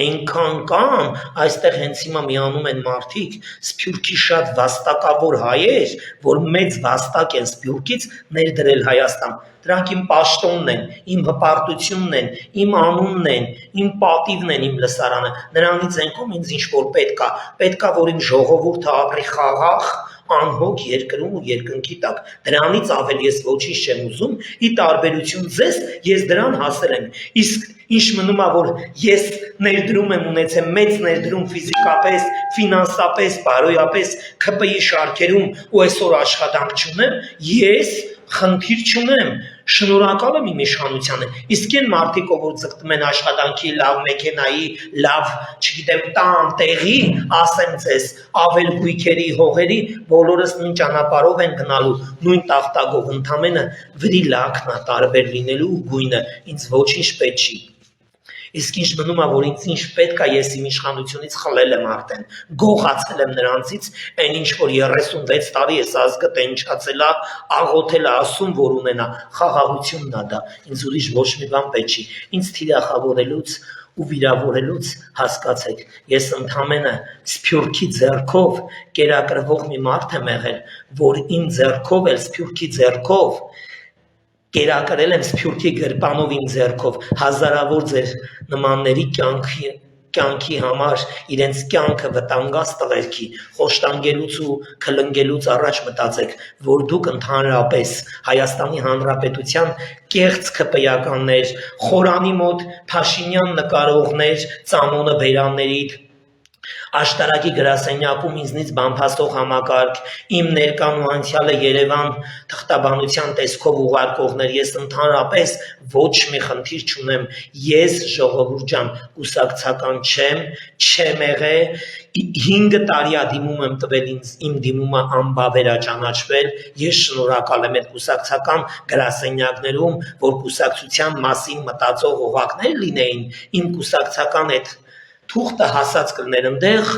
այնքան կան, այստեղ հենց հիմա միանում են մարդիկ, Սփյուռքի շատ վաստակավոր հայեր, որ մեծ վաստակ են Սփյուռքից ներդրել Հայաստան, դրանք իմ պաշտոնն են, իմ հպարտությունն են, իմ անունն են, իմ պատիվն են, իմ լսարանը, նրանից ենքում ինձ ինչ-որ պետք է, որ իմ ժողովուրդը ապրի խաղաղ, անհոգ երկրում ու երկնքի տակ, դրանից ավել ես ոչինչ չեմ ուզում, ի տարբերություն ձեզ, ես դրան հասել եմ, իսկ ինչ մնում է, որ ես ներդրում եմ ունեցել մեծ ներդրում ֆիզիկապես, ֆինանսապես, բարոյապես, ՔՊ-ի շարքերում ու այսօր աշխատանք չունեմ, ես խնդիր չունեմ, շնորհակալ եմ իմ իշխանությանը, իսկ այն մարդիկ, որ ձգտում են աշխատանքի, լավ մեքենայի, լավ, չգիտեմ, տան, տեղի, ասեմ ձեզ, ավել գույքերի, հողերի, բոլորս նույն ճանապարհով են գնալու, նույն տախտակով, ընդամենը վրի լակն է տարբեր լինելու ու գույնը, ինձ ոչինչ պետք չի։ Իսկ ինչ մնում է, որ ինձ ինչ պետք է ես իմ իշխանությունից խլել եմ արդեն, գողացել եմ նրանցից, այն ինչ որ 36 տարի ես ազգը տենչացել է, աղոթել է, ասում որ ունենա, խաղաղությունն է դա, ինձ ուրիշ ոչ մի բան պետք չի, ինձ թիրախավորելուց ու վիրավորելուց հասկացեք, ես ընդամենը Սփյուռքի ձեռքով կերակրվող մի մարդ եմ եղել, որ իմ ձեռքով էլ Սփյուռքի ձեռքով կերակրել եմ Սփյուռքի գրպանով իմ ձեռքով, հազարավոր ձեր նմանների կյանքի համար իրենց կյանքը վտանգած տղերքի խոշտանգելուց ու քլնգելուց առաջ մտածեք, որ դուք ընդհանրապես Հայաստանի Հանրապետության կեղծ քպեականներ, խորանի մոտ Փաշինյան նկարողներ, ծամոնը բերանների աշտարակի գրասենյակում ինձնից բամփաստող համակարգ, իմ ներկան ու անցյալը Երևան թղթաբանության տեսքով ուղարկողներ, ես ընդհանրապես ոչ մի խնդիր չունեմ, ես ժողովուրդ ջան կուսակցական չեմ եղել, 5 տարի դիմում եմ տվել իմ դիմումը անբավեր է ճանաչվել, ես շնորհակալ եմ այդ կուսակցական գրասենյակներում, որ կուսակցության մասին մտածող օղակներ լինեին, իմ կուսակցական այդ թուղթը հասած կլներ ընդեղ,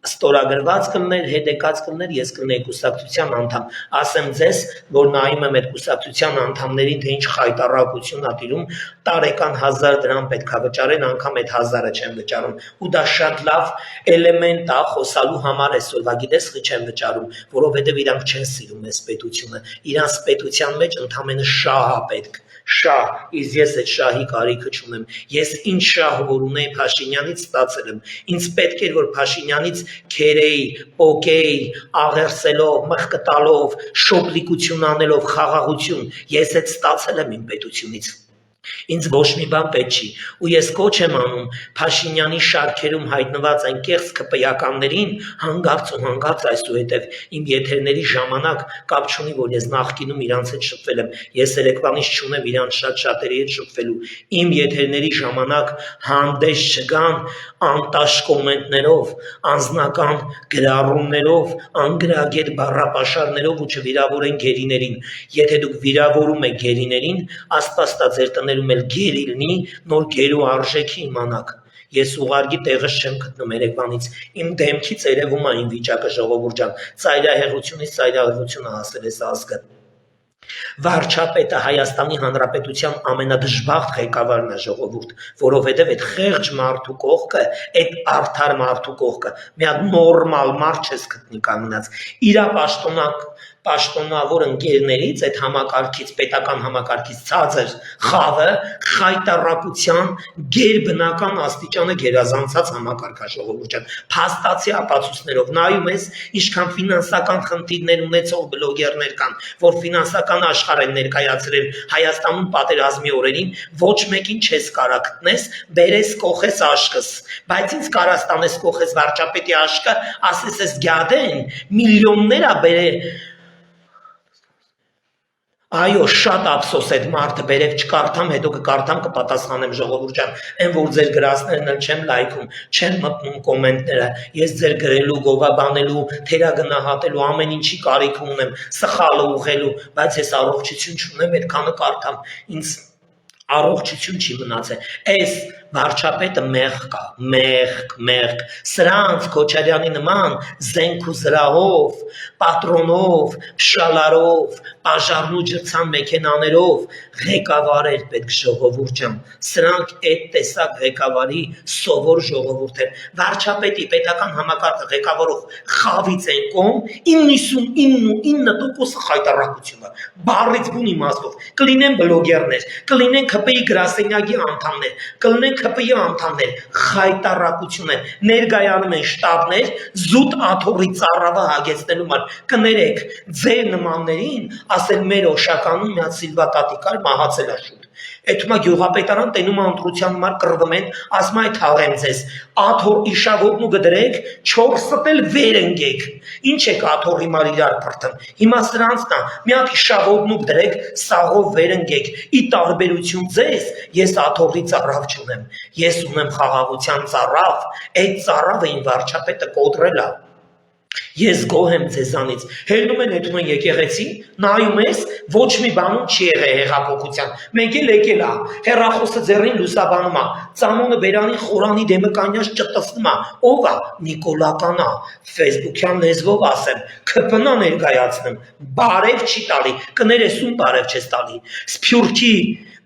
ստորագրված կլներ, հետեկած կլներ, ես կլնեի կուսակցության անդամ, ասեմ ձեզ, որ նայում եմ այդ կուսակցության անդամներին, թե ինչ խայտառակություն ա տիրում, տարեկան 1000 դրամ պետք է վճարեն, անգամ այդ 1000-ը չեմ վճարում, ու դա շատ լավ էլեմենտ է խոսալու համար այսօրվա, գիտես խի չեմ վճարում, որովհետև իրանք չեն սիրում այս պետությունը, իրանց պետության մեջ ընդամենը շահ է պետք, շահ, իսկ ես այդ շահի կարիքը չունեմ, ես ինչ շահ որ ունեի Փաշինյանից ստացել եմ, ինձ պետք էր որ Փաշինյանից քերեի, պոկեի, աղերսելով, մխկտալով, շոպլիկություն անելով, խաղաղություն, ես այդ ստացել եմ իմ պետությունից, ինձ ոչ մի բան պետք չի, ու ես կոչ եմ անում Փաշինյանի շարքերում հայտնված այն կեղծ քպեականներին հանգարց այսուհետև իմ եթերների ժամանակ կապ չունի, որ ես նախկինում իրանց հետ շփվել եմ, ես երեկվանից չունեմ իրանց շատերի հետ շփվելու, իմ եթերների ժամանակ հանդես չգան անտաշ կոմենտներով, անձնական գրառումներով, անգրագետ բառապաշարներով ու չվիրավորեն գերիներին, եթե դուք վիրավորում եք գերիներին, աստվածտա ձեր տներում էլ գերի լինի, նոր գերու արժեքի իմանաք, ես ուղարկի տեղս չեմ գտնում երեկվանից, իմ դեմքից երևում է իմ վիճակը ժողովուրդ ջան, ծայրահեղությունից ծայրահեղությունը հասել է ազգը, վարչապետը Հայաստանի Հանրապետության ամենադժբախտ ղեկավարն է ժողովուրդ, որովհետև այդ խեղճ մարդու կողքը, այդ արդար մարդու կողքը, մի հատ նորմալ մարդ չես գտնի կանգնած, իրա պաշտոնավոր ընկերներից այդ համակարգից, պետական համակարգից ցածր խավը խայտառակության գերբնական աստիճանը գերազանցած համակարգ է ժողովուրդ ջան, փաստացի ապացույցներով նայում ես, ինչքան ֆինանսական խնդիրներ ունեցող բլոգերներ կան, որ ֆինանսական աշխարհ են ներկայացրել Հայաստանում պատերազմի օրերին, ոչ մեկին չես կարա գտնես, բերես կողես աշկս, բայց ինձ կարաս տանես կողես վարչապետի աշկը, ասես ես գյադեն, միլիոններ ա բերել Այո, շատ ափսոս այդ մարդը բերեք չկարդամ, հետո կկարդամ կպատասխանեմ ժողովուրդ ջան, այն որ ձեր գրածներն էլ չեմ լայքում, չեմ մտնում կոմենտները, ես ձեր գրելու, գովաբանելու, թերագնահատելու, ամեն ինչի կարիք ունեմ, սխալը ուղղելու, բայց ես առողջություն չունեմ, այդքանը կարդամ, ինձ առողջություն չի մնացել, այս վարչապետը մեղք է, մեղք, սրանց Քոչարյանի նման զենք ու զրահով, պատրոնով, փշալարով, պաժարնու ջրցան մեքենաներով ղեկավարեր պետք ժողովուրդ ջան, սրանք այդ տեսակ ղեկավարի սովոր ժողովուրդ են, վարչապետի պետական համակարգը ղեկավարող խավից են կողմ 99% խայտառակություն է, բառից բուն իմաստով, կլինեն բլոգերներ, կլինեն ԿՊ-ի գրասենյակի անդամներ, կլինեն ԿՊ-ի անդամներ, խայտառակություն են, ներկայանում են շտաբներ, զուտ աթոռի ծառավը հագեցնելու համար, կներեք, ձեր նմաններին, ասել մեր օշականում մի հատ Սիլվա տատիկար մահացել է շուտ, այդ հիմա գյուղապետարան տենում ընտրության համար կռվում են, ասում այդ թաղեմ ձեզ, աթոռ իշավոտնու գդրեք, 4 ստել վեր ընկեք, ինչ եք աթոռի մար իրար փրթն, հիմա սրանցն է, մի հատ իշավոտնու գդրեք, սաղով վեր ընկեք, ի տարբերություն ձեզ, ես աթոռի ծառավ չունեմ, ես ունեմ խաղաղության ծառավ, այդ ծառավը իմ վարչապետը կոտրել է, ես գոհ եմ ձեզանից, հելնում են հետում են եկեղեցի, նայում ես, ոչ մի բանում չի եղել հեղափոխության, մենք էլ եկել է, հեռախոսը ձեռին լուսաբանում է, ծամոնը բերանին խորանի դեմը կանյաց ճտսնում է, ով է, Նիկոլական է, ֆեյսբուքյան լեզվով ասեմ, ԿՊ-ն ներկայացնեմ, բարև չի տալի, կներեսում բարև չես տալի, Սփյուռքի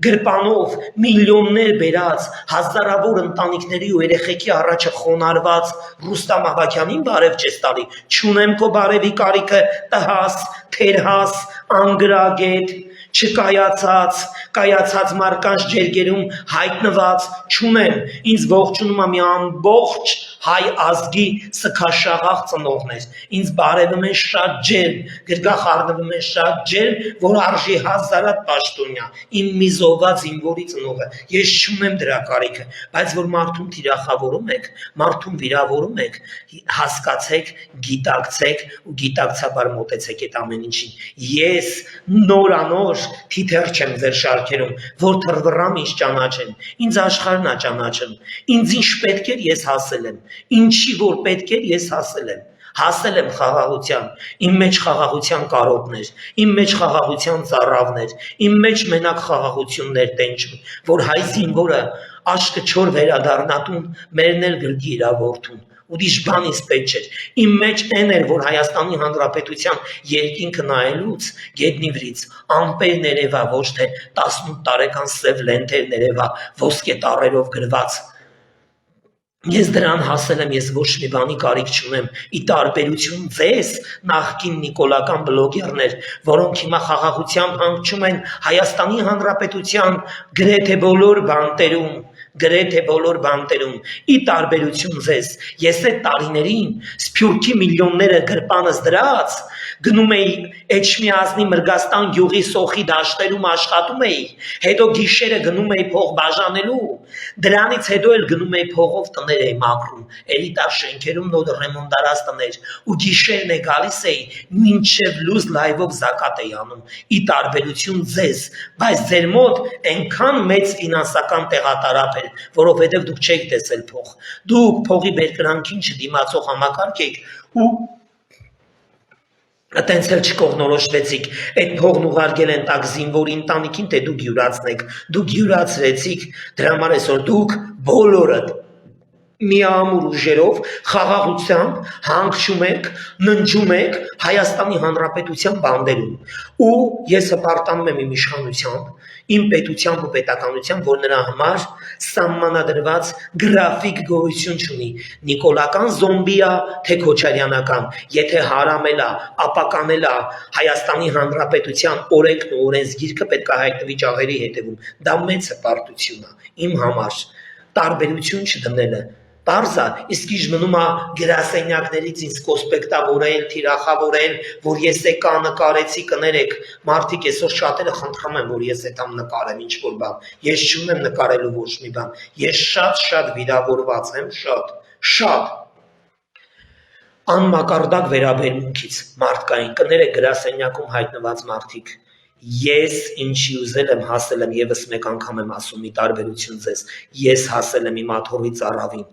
գրպանով միլիոններ բերած հազարավոր ընտանիքների ու երեխեքի առաջը խոնարհված Ռուստամ Ավագյանին բարև չես տալի, չունեմ քո բարևի կարիքը, տհաս, թերհաս, անգրագետ, չկայացած, կայացած մարկանց ջերգերում հայտնված չունեմ, ինձ ողջունում է մի ամբողջ հայ ազգի սքաշաղախ ծնողներ, ինձ բարևում են շատ ջերմ, գրգախ առնվում են շատ ջերմ, որ արժի հազարատ պաշտոնյա, իմ մի զոհված զինվորի ծնողը, ես չունեմ դրա կարիքը, բայց որ մարդուն թիրախավորում եք, մարդուն վիրավորում եք, հասկացեք, գիտակցեք ու գիտակցաբար մոտեցեք այդ ամեն ինչին, ես նորանոր թիթեռ չեմ ձեր շարքերում, որ թռվռամ ինձ ճանաչեն, ինձ աշխարհն է ճանաչում, ինձ ինչ պետք էր ես հասել եմ, ինչի որ պետք էր ես հասել եմ խաղաղության, իմ մեջ խաղաղության կարոտներ, իմ մեջ խաղաղության ծառավներ, իմ մեջ մենակ խաղաղություններ տենչում, որ հայ զինվորը աշկը չոր վերադառնատուն մերն էլ գրկի իրա որդուն, ուրիշ բան ինձ պետք չէր, իմ մեջ այն էր, որ Հայաստանի Հանրապետության երկինքը նայելուց գետնիվրից ամպեր ներևա, ոչ թե 18 տարեկան սև լենթեր ներևա, ոսկե տառերով գրված, ես դրան հասել եմ, ես ոչ մի բանի կարիք չունեմ, ի տարբերություն ձեզ նախկին նիկոլական բլոգերներ, որոնք հիմա խաղաղությամբ հանգչում են Հայաստանի Հանրապետության գրեթե բոլոր բանտերում, ի տարբերություն ձեզ, ես այդ տարիներին սփյուռքի միլիոնները գրպանս դրած, գնում էի Էջմիածնի Մրգաստան գյուղի սոխի դաշտերում աշխատում էի, հետո գիշերը գնում էի փող բաժանելու, դրանից հետո էլ գնում էի փողով տներ էի մաքրում, էլիտար շենքերում նոր ռեմոնտարած տներ, ու գիշերն է գալիս էի, մինչև լույս լայվով զակատ էի անում, ի տարբերություն ձեզ, բայց ձեր մոտ այնքան մեծ ֆինանսական տեղատարապ էր, որովհետև դուք չեք տեսել փող, դուք փողի բերկրանքին չդիմացող համակարգ եք ու Այտենց էլ չկողնորոշվեցիք, այդ փողն ուղարկել են տակ զինվորի ընտանիքին, թե դուք յուրացնեք, դուք յուրացրեցիք, դրա համար այսօր դուք բոլորդ միամուր ուժերով խաղաղությամբ հանգչում եք, ննջում եք Հայաստանի Հանրապետության բանդերում ու ես հպարտանում եմ իմ իշխանությամբ, իմ պետությամբ ու պետականությամբ, որ նրա համար սահմանադրված գրաֆիկ գոյություն չունի, նիկոլական զոմբիա, թե քոչարյանական, եթե հարամել է, ապականել է Հայաստանի Հանրապետության օրենքն ու օրենսգիրքը պետք է հայտնվի ճաղերի հետևում, դա մեծ հպարտություն է, իմ համար, տարբերություն չդնելը, Պարզա, իսկ ինչ մնում է գրասենյակներից ինձ կոսպեկտավորել, թիրախավորել, որ ես եկա նկարեցի կներեք, մարդիկ այսօր շատերը խնդրում են, որ ես հետամ նկարեմ ինչ-որ բան, ես չունեմ նկարելու ոչ մի բան, ես շատ վիրավորված եմ, շատ անմակարդակ վերաբերմունքից մարդկային, կներեք գրասենյակում հայտնված մարդիկ, ես ինչի ուզել եմ հասել եմ եւս մեկ անգամ եմ ասում ի տարբերություն ձեզ ես հասել եմ իմ աթոռի ծառավին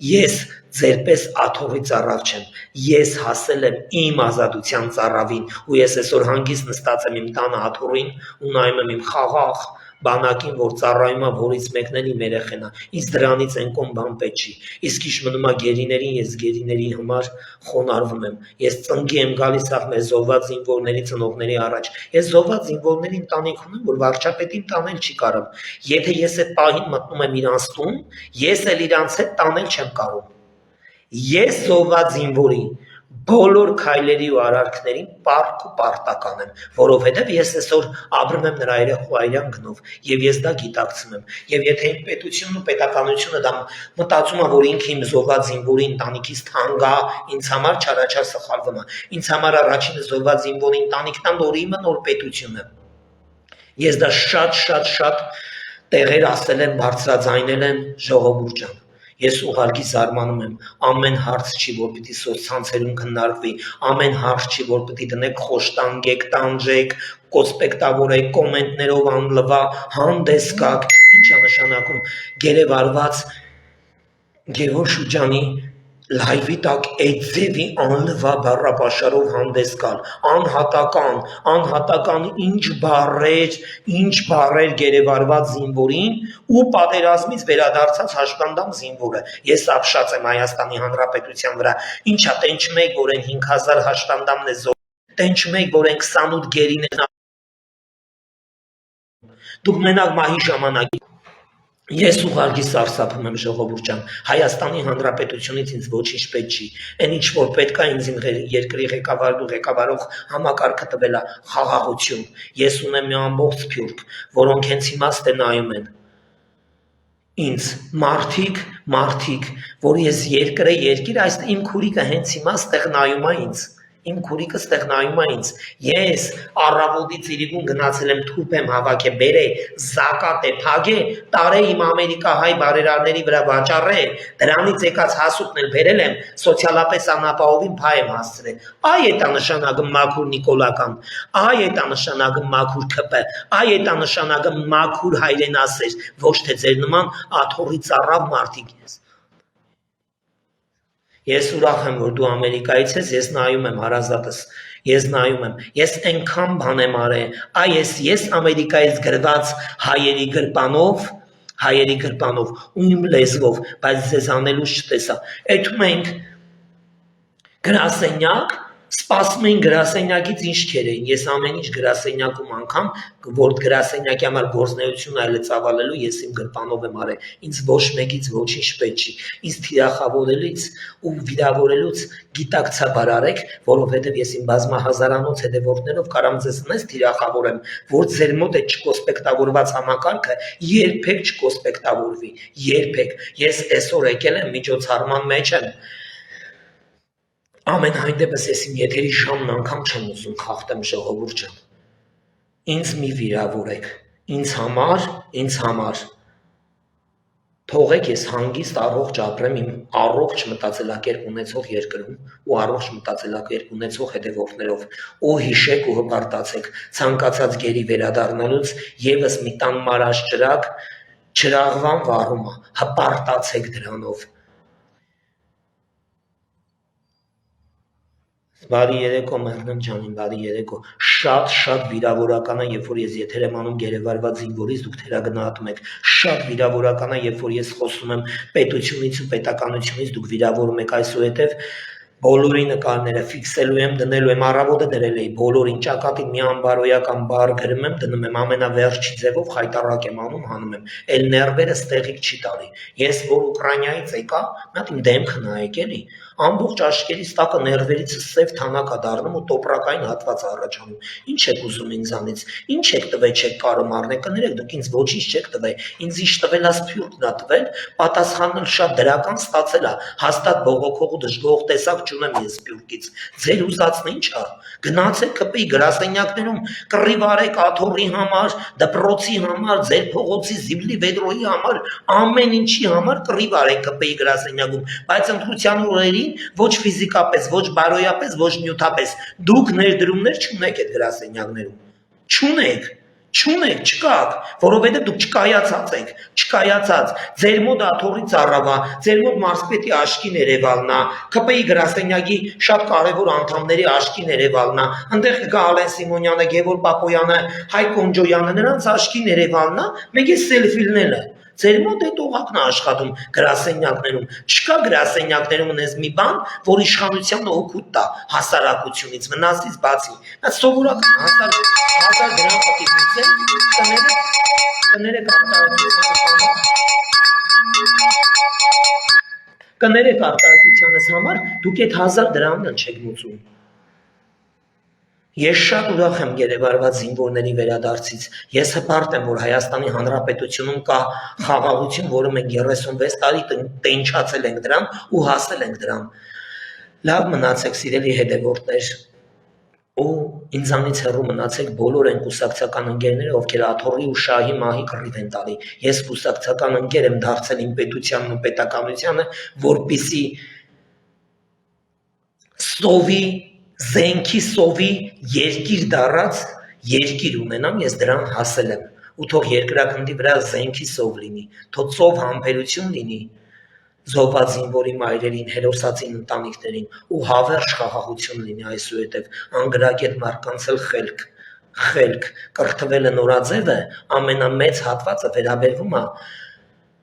ես ձերպես աթոռի ծառավ չեմ ես հասել եմ իմ ազատության ծառավին ու ես այսօր հանգիստ նստած եմ իմ տանը աթոռին ու նայում եմ իմ խաղաղ բանակին որ ծառայում է որից մեկն էլ իմ երեխեն է ինձ դրանից այնքան բան պետք չի իսկ ինչ մնում է գերիներին ես գերիների համար խոնարհվում եմ ես ծնկի եմ գալիս ախ մեր զոհված զինվորների ծնողների առաջ ես զոհված զինվորների ընտանիք ունեմ որ վարչապետին տանել չի կարող եթե ես այդ պահին մտնում եմ իրանց տուն ես էլ իրանց հետ տանել չեմ կարող ես զոհված զինվորի բոլոր քայլերի ու արարքներին պարտք ու պարտական եմ, որովհետև ես այսօր ապրում եմ նրա երեխու այրան գնով եւ ես դա գիտակցում եմ եւ եթե իմ պետությունն ու պետականությունը դա մտածում է որ ինքը իմ զոհված զինվորի ընտանիքից թանկ է ինձ համար չարաչար սխալվում է ինձ համար առաջինը զոհված զինվորի ընտանիքն է նոր իմը նոր պետությունը ես դա շատ տեղեր ասել եմ բարձրաձայնել եմ ժողովուրդ ջան Ես ուղղակի զարմանում եմ, ամեն հարց չի, որ պիտի սոցցանցերում քննարկվի, ամեն հարց չի, որ պիտի դնեք խոշտանգեք, տանջեք, կոսպեկտավորեք, կոմենտներով անլվա, հանդես գաք, ինչ է նշանակում գերեվարված Գևոր Շուջանի լայվի տակ այդ ձևի անլվա բառապաշարով հանդես գալ, անհատական ինչ բառեր գերեվարված զինվորին ու պատերազմից վերադարձած հաշկանդամ զինվորը, ես ապշած եմ Հայաստանի Հանրապետության վրա, ինչա տենչում եք, որ են 5000 հաշկանդամն է տենչում եք, որ են 28 գերին են դուք մենակ մահի ժամանակ Ես ուղղակի սարսափում եմ ժողովուրդ ջան, Հայաստանի Հանրապետությունից ինձ ոչինչ պետք չի, այն ինչ որ պետք է ինձ իմ երկրի ղեկավարող համակարգը տվել է խաղաղություն, ես ունեմ մի ամբողջ սփյուռք, որոնք հենց հիմա նայում են ինձ, մարդիկ, որ ես երկիր, այս իմ քուրիկը հենց հիմա նայում է ինձ, իմ քուրիկը ստեղ նայում է ինձ, ես առավոտից իրիկուն գնացել եմ թուփ եմ հավաքե, բերե, զակատ է, փագե, տարե իմ ամերիկահայ բարերարների վրա վաճառե, դրանից եկած հասուկն էլ բերել եմ, սոցիալապես անապահովին փայ եմ հասցրել, այ էտա նշանակը մաքուր նիկոլական, այ էտա նշանակը մաքուր քպը, այ էտա նշանակը մաքուր հայրենասեր, ոչ թե ձեր նման աթոռի ծառավ մարդիկ ես։ Ես ուրախ եմ, որ դու Ամերիկայից ես, ես նայում եմ հարազատս, ես նայում եմ, ես այնքան բան եմ արել, ես Ամերիկայից գրված հայերի գրպանով ու իմ լեզվով, բայց ձեզ անելուց չտեսա, այդ մենք գրասենյակ, սպասում էին գրասենյակից ինչ քերեին, ես ամեն ինչ գրասենյակում անգամ, որ գրասենյակի համար գործնեություն այլ ծավալելու, ես իմ գրպանով եմ արել, ինձ ոչ մեկից ոչինչ պետք չի, ինձ թիրախավորելուց ու վիրավորելուց գիտակցաբար արեք, որովհետև ես իմ բազմահազարանոց հետևորդներով կարամ ձեզ նես թիրախավորեմ, որ ձեր մոտ այդ չկոսպեկտավորված համակարգը երբեք չկոսպեկտավորվի, երբեք, ես այսօր եկել եմ միջոցառման մեջ եմ, ամենայն դեպս ես իմ եթերի ժամն անգամ չեմ ուզում խախտեմ ժողովուրդ ջան, ինձ մի վիրավորեք, ինձ համար, թողեք ես հանգիստ առողջ ապրեմ իմ առողջ մտածելակերպ ունեցող երկրում ու առողջ մտածելակերպ ունեցող հետևորդներով, ու հիշեք ու հպարտացեք, ցանկացած գերի վերադառնալուց եւս մի տան մարած ճրագվան վառումը, հպարտացեք դրանով։ Բարի երեկո Մեղրան ջանին, բարի երեկո, շատ վիրավորական է, երբ որ ես եթեր եմ անում գերեվարված զինվորից, դուք թերագնահատում եք, շատ վիրավորական է, երբ որ ես խոսում եմ պետությունից ու պետականությունից, դուք վիրավորում եք, այսուհետև բոլորի նկարները ֆիքսելու եմ, դնելու եմ, առավոտը դրել էի, բոլորին ճակատին մի անբարոյական բառ գրում եմ, դնում եմ ամենավերջի ձևով, խայտարակ եմ անում, հանում եմ, էլ ներվերը ստեղիկ չի տալի, ես որ Ուկրաինայից եկա, մի հատ իմ դեմքը նայեք էլի, ամբողջ աչքերից տակը ներվերից սև թանակ է դառնում ու տոպրակային հատված առաջանում, ինչ եք ուզում ինձանից, ինչ եք տվել, չեք կարում առնել, կներեք, դուք ինձ ոչինչ չեք տվել, ինձ ինչ տվել է սփյուռքն է տվել, պատասխանն շատ դրական ստացել է, հաստատ բողոքող ու դժգոհող տեսակ չունեմ ես սփյուռքից, ձեր ուզածն ինչ է, գնացեք կպի գրասենյակներում կռիվ արեք աթոռի համար, դպրոցի համար, ձեր փողոցի Զիբլի Վեդրոյի համար, ամեն ինչի համար կռիվ արեք կպի գրասենյակում, բայց ընտրության օրերին ոչ ֆիզիկապես, ոչ բարոյապես, ոչ նյութապես, դուք ներդրումներ չունեք այդ գրասենյակներում, չունեք, չկաք, որովհետև դուք չկայացած եք, ձեր մոտ աթոռի ծառավա, ձեր մոտ մարզպետի աշկի ներևալնա, ԿՊ-ի գրասենյակի շատ կարևոր անդամների աշկի ներևալնա, այնտեղ կգա Ալեն Սիմոնյանը, Գևոր Պապոյանը, Հայկ Կոնջոյանը, նրանց աշկի ներևալնա, մեկ է սելֆիլնել է, ձեր մոտ այդ օղակն է աշխատում գրասենյակներում, չկա գրասենյակներում ունես մի բան, որ իշխանությանը օգուտ տա հասարակությունից, վնասից բացի, այդ սովորական 1000 դրամ պատիվնիցեն, կներեք արտահայտությանս համար, դուք այդ 1000 դրամն չեք մուծում։ Ես շատ ուրախ եմ գերեվարված զինվորների վերադարձից, ես հպարտ եմ, որ Հայաստանի Հանրապետությունում կա խաղաղություն, որը մենք 36 տարի տենչացել ենք դրան ու հասել ենք դրան, լավ մնացեք սիրելի հետևորդներ, ու ինձանից հեռու մնացեք բոլոր այն կուսակցական ընկերները, ովքեր աթոռի ու շահի մահի կռիվ են տալի, ես կուսակցական ընկեր եմ դարձել իմ պետությանն ու պետականությանը, որպեսզի զենքի սովի երկիր դառած երկիր ունենամ, ես դրան հասել եմ, ու թող երկրագնդի վրա զենքի սով լինի, թող ծով համբերություն լինի զոհված զինվորի մայրերին, հերոսացին ընտանիքներին ու հավերժ խաղաղություն լինի այսուհետև, անգրագետ մարդկանց էլ խելք, կրթվելը նորաձև է, ամենամեծ հատվածը վերաբերվում է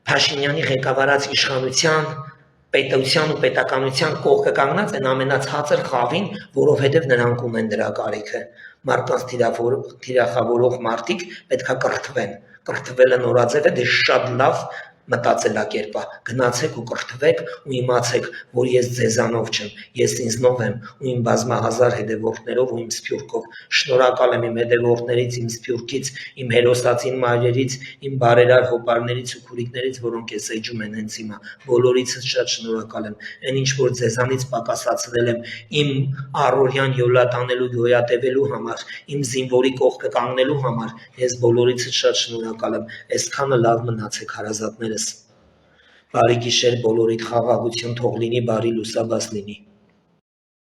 Փաշինյանի ղեկավարած իշխանության պետության ու պետականության կողքը կանգնած են ամենացածր խավին, որովհետև նրանք ունեն դրա կարիքը, մարդկանց թիրախավորող մարդիկ պետքա կրթվելը նորաձև է, դե շատ լավ մտածելակերպ է, գնացեք ու կրթվեք ու իմացեք, որ ես ձեզանով չեմ, ես ինձնով եմ ու իմ բազմահազար հետևորդներով ու իմ սփյուռքով, շնորհակալ եմ իմ հետևորդներից, իմ սփյուռքից, իմ հերոսացին մայրերից, իմ բարերար հոպարներից ու քուրիկներից, որոնք ես էջում են հենց հիմա, բոլորիցս շատ շնորհակալ եմ, այն ինչ որ ձեզանից պակասացրել եմ, իմ առօրյան յոլատանելու, գոյատևելու համար, իմ զինվորի կողքը կանգնելու համար, ես բոլորիցս շատ շնորհակալ եմ, այսքանը լավ մնացեք հարազատներս, բարի գիշեր բոլորիդ, խաղաղություն թող լինի, բարի լուսաբաց լինի։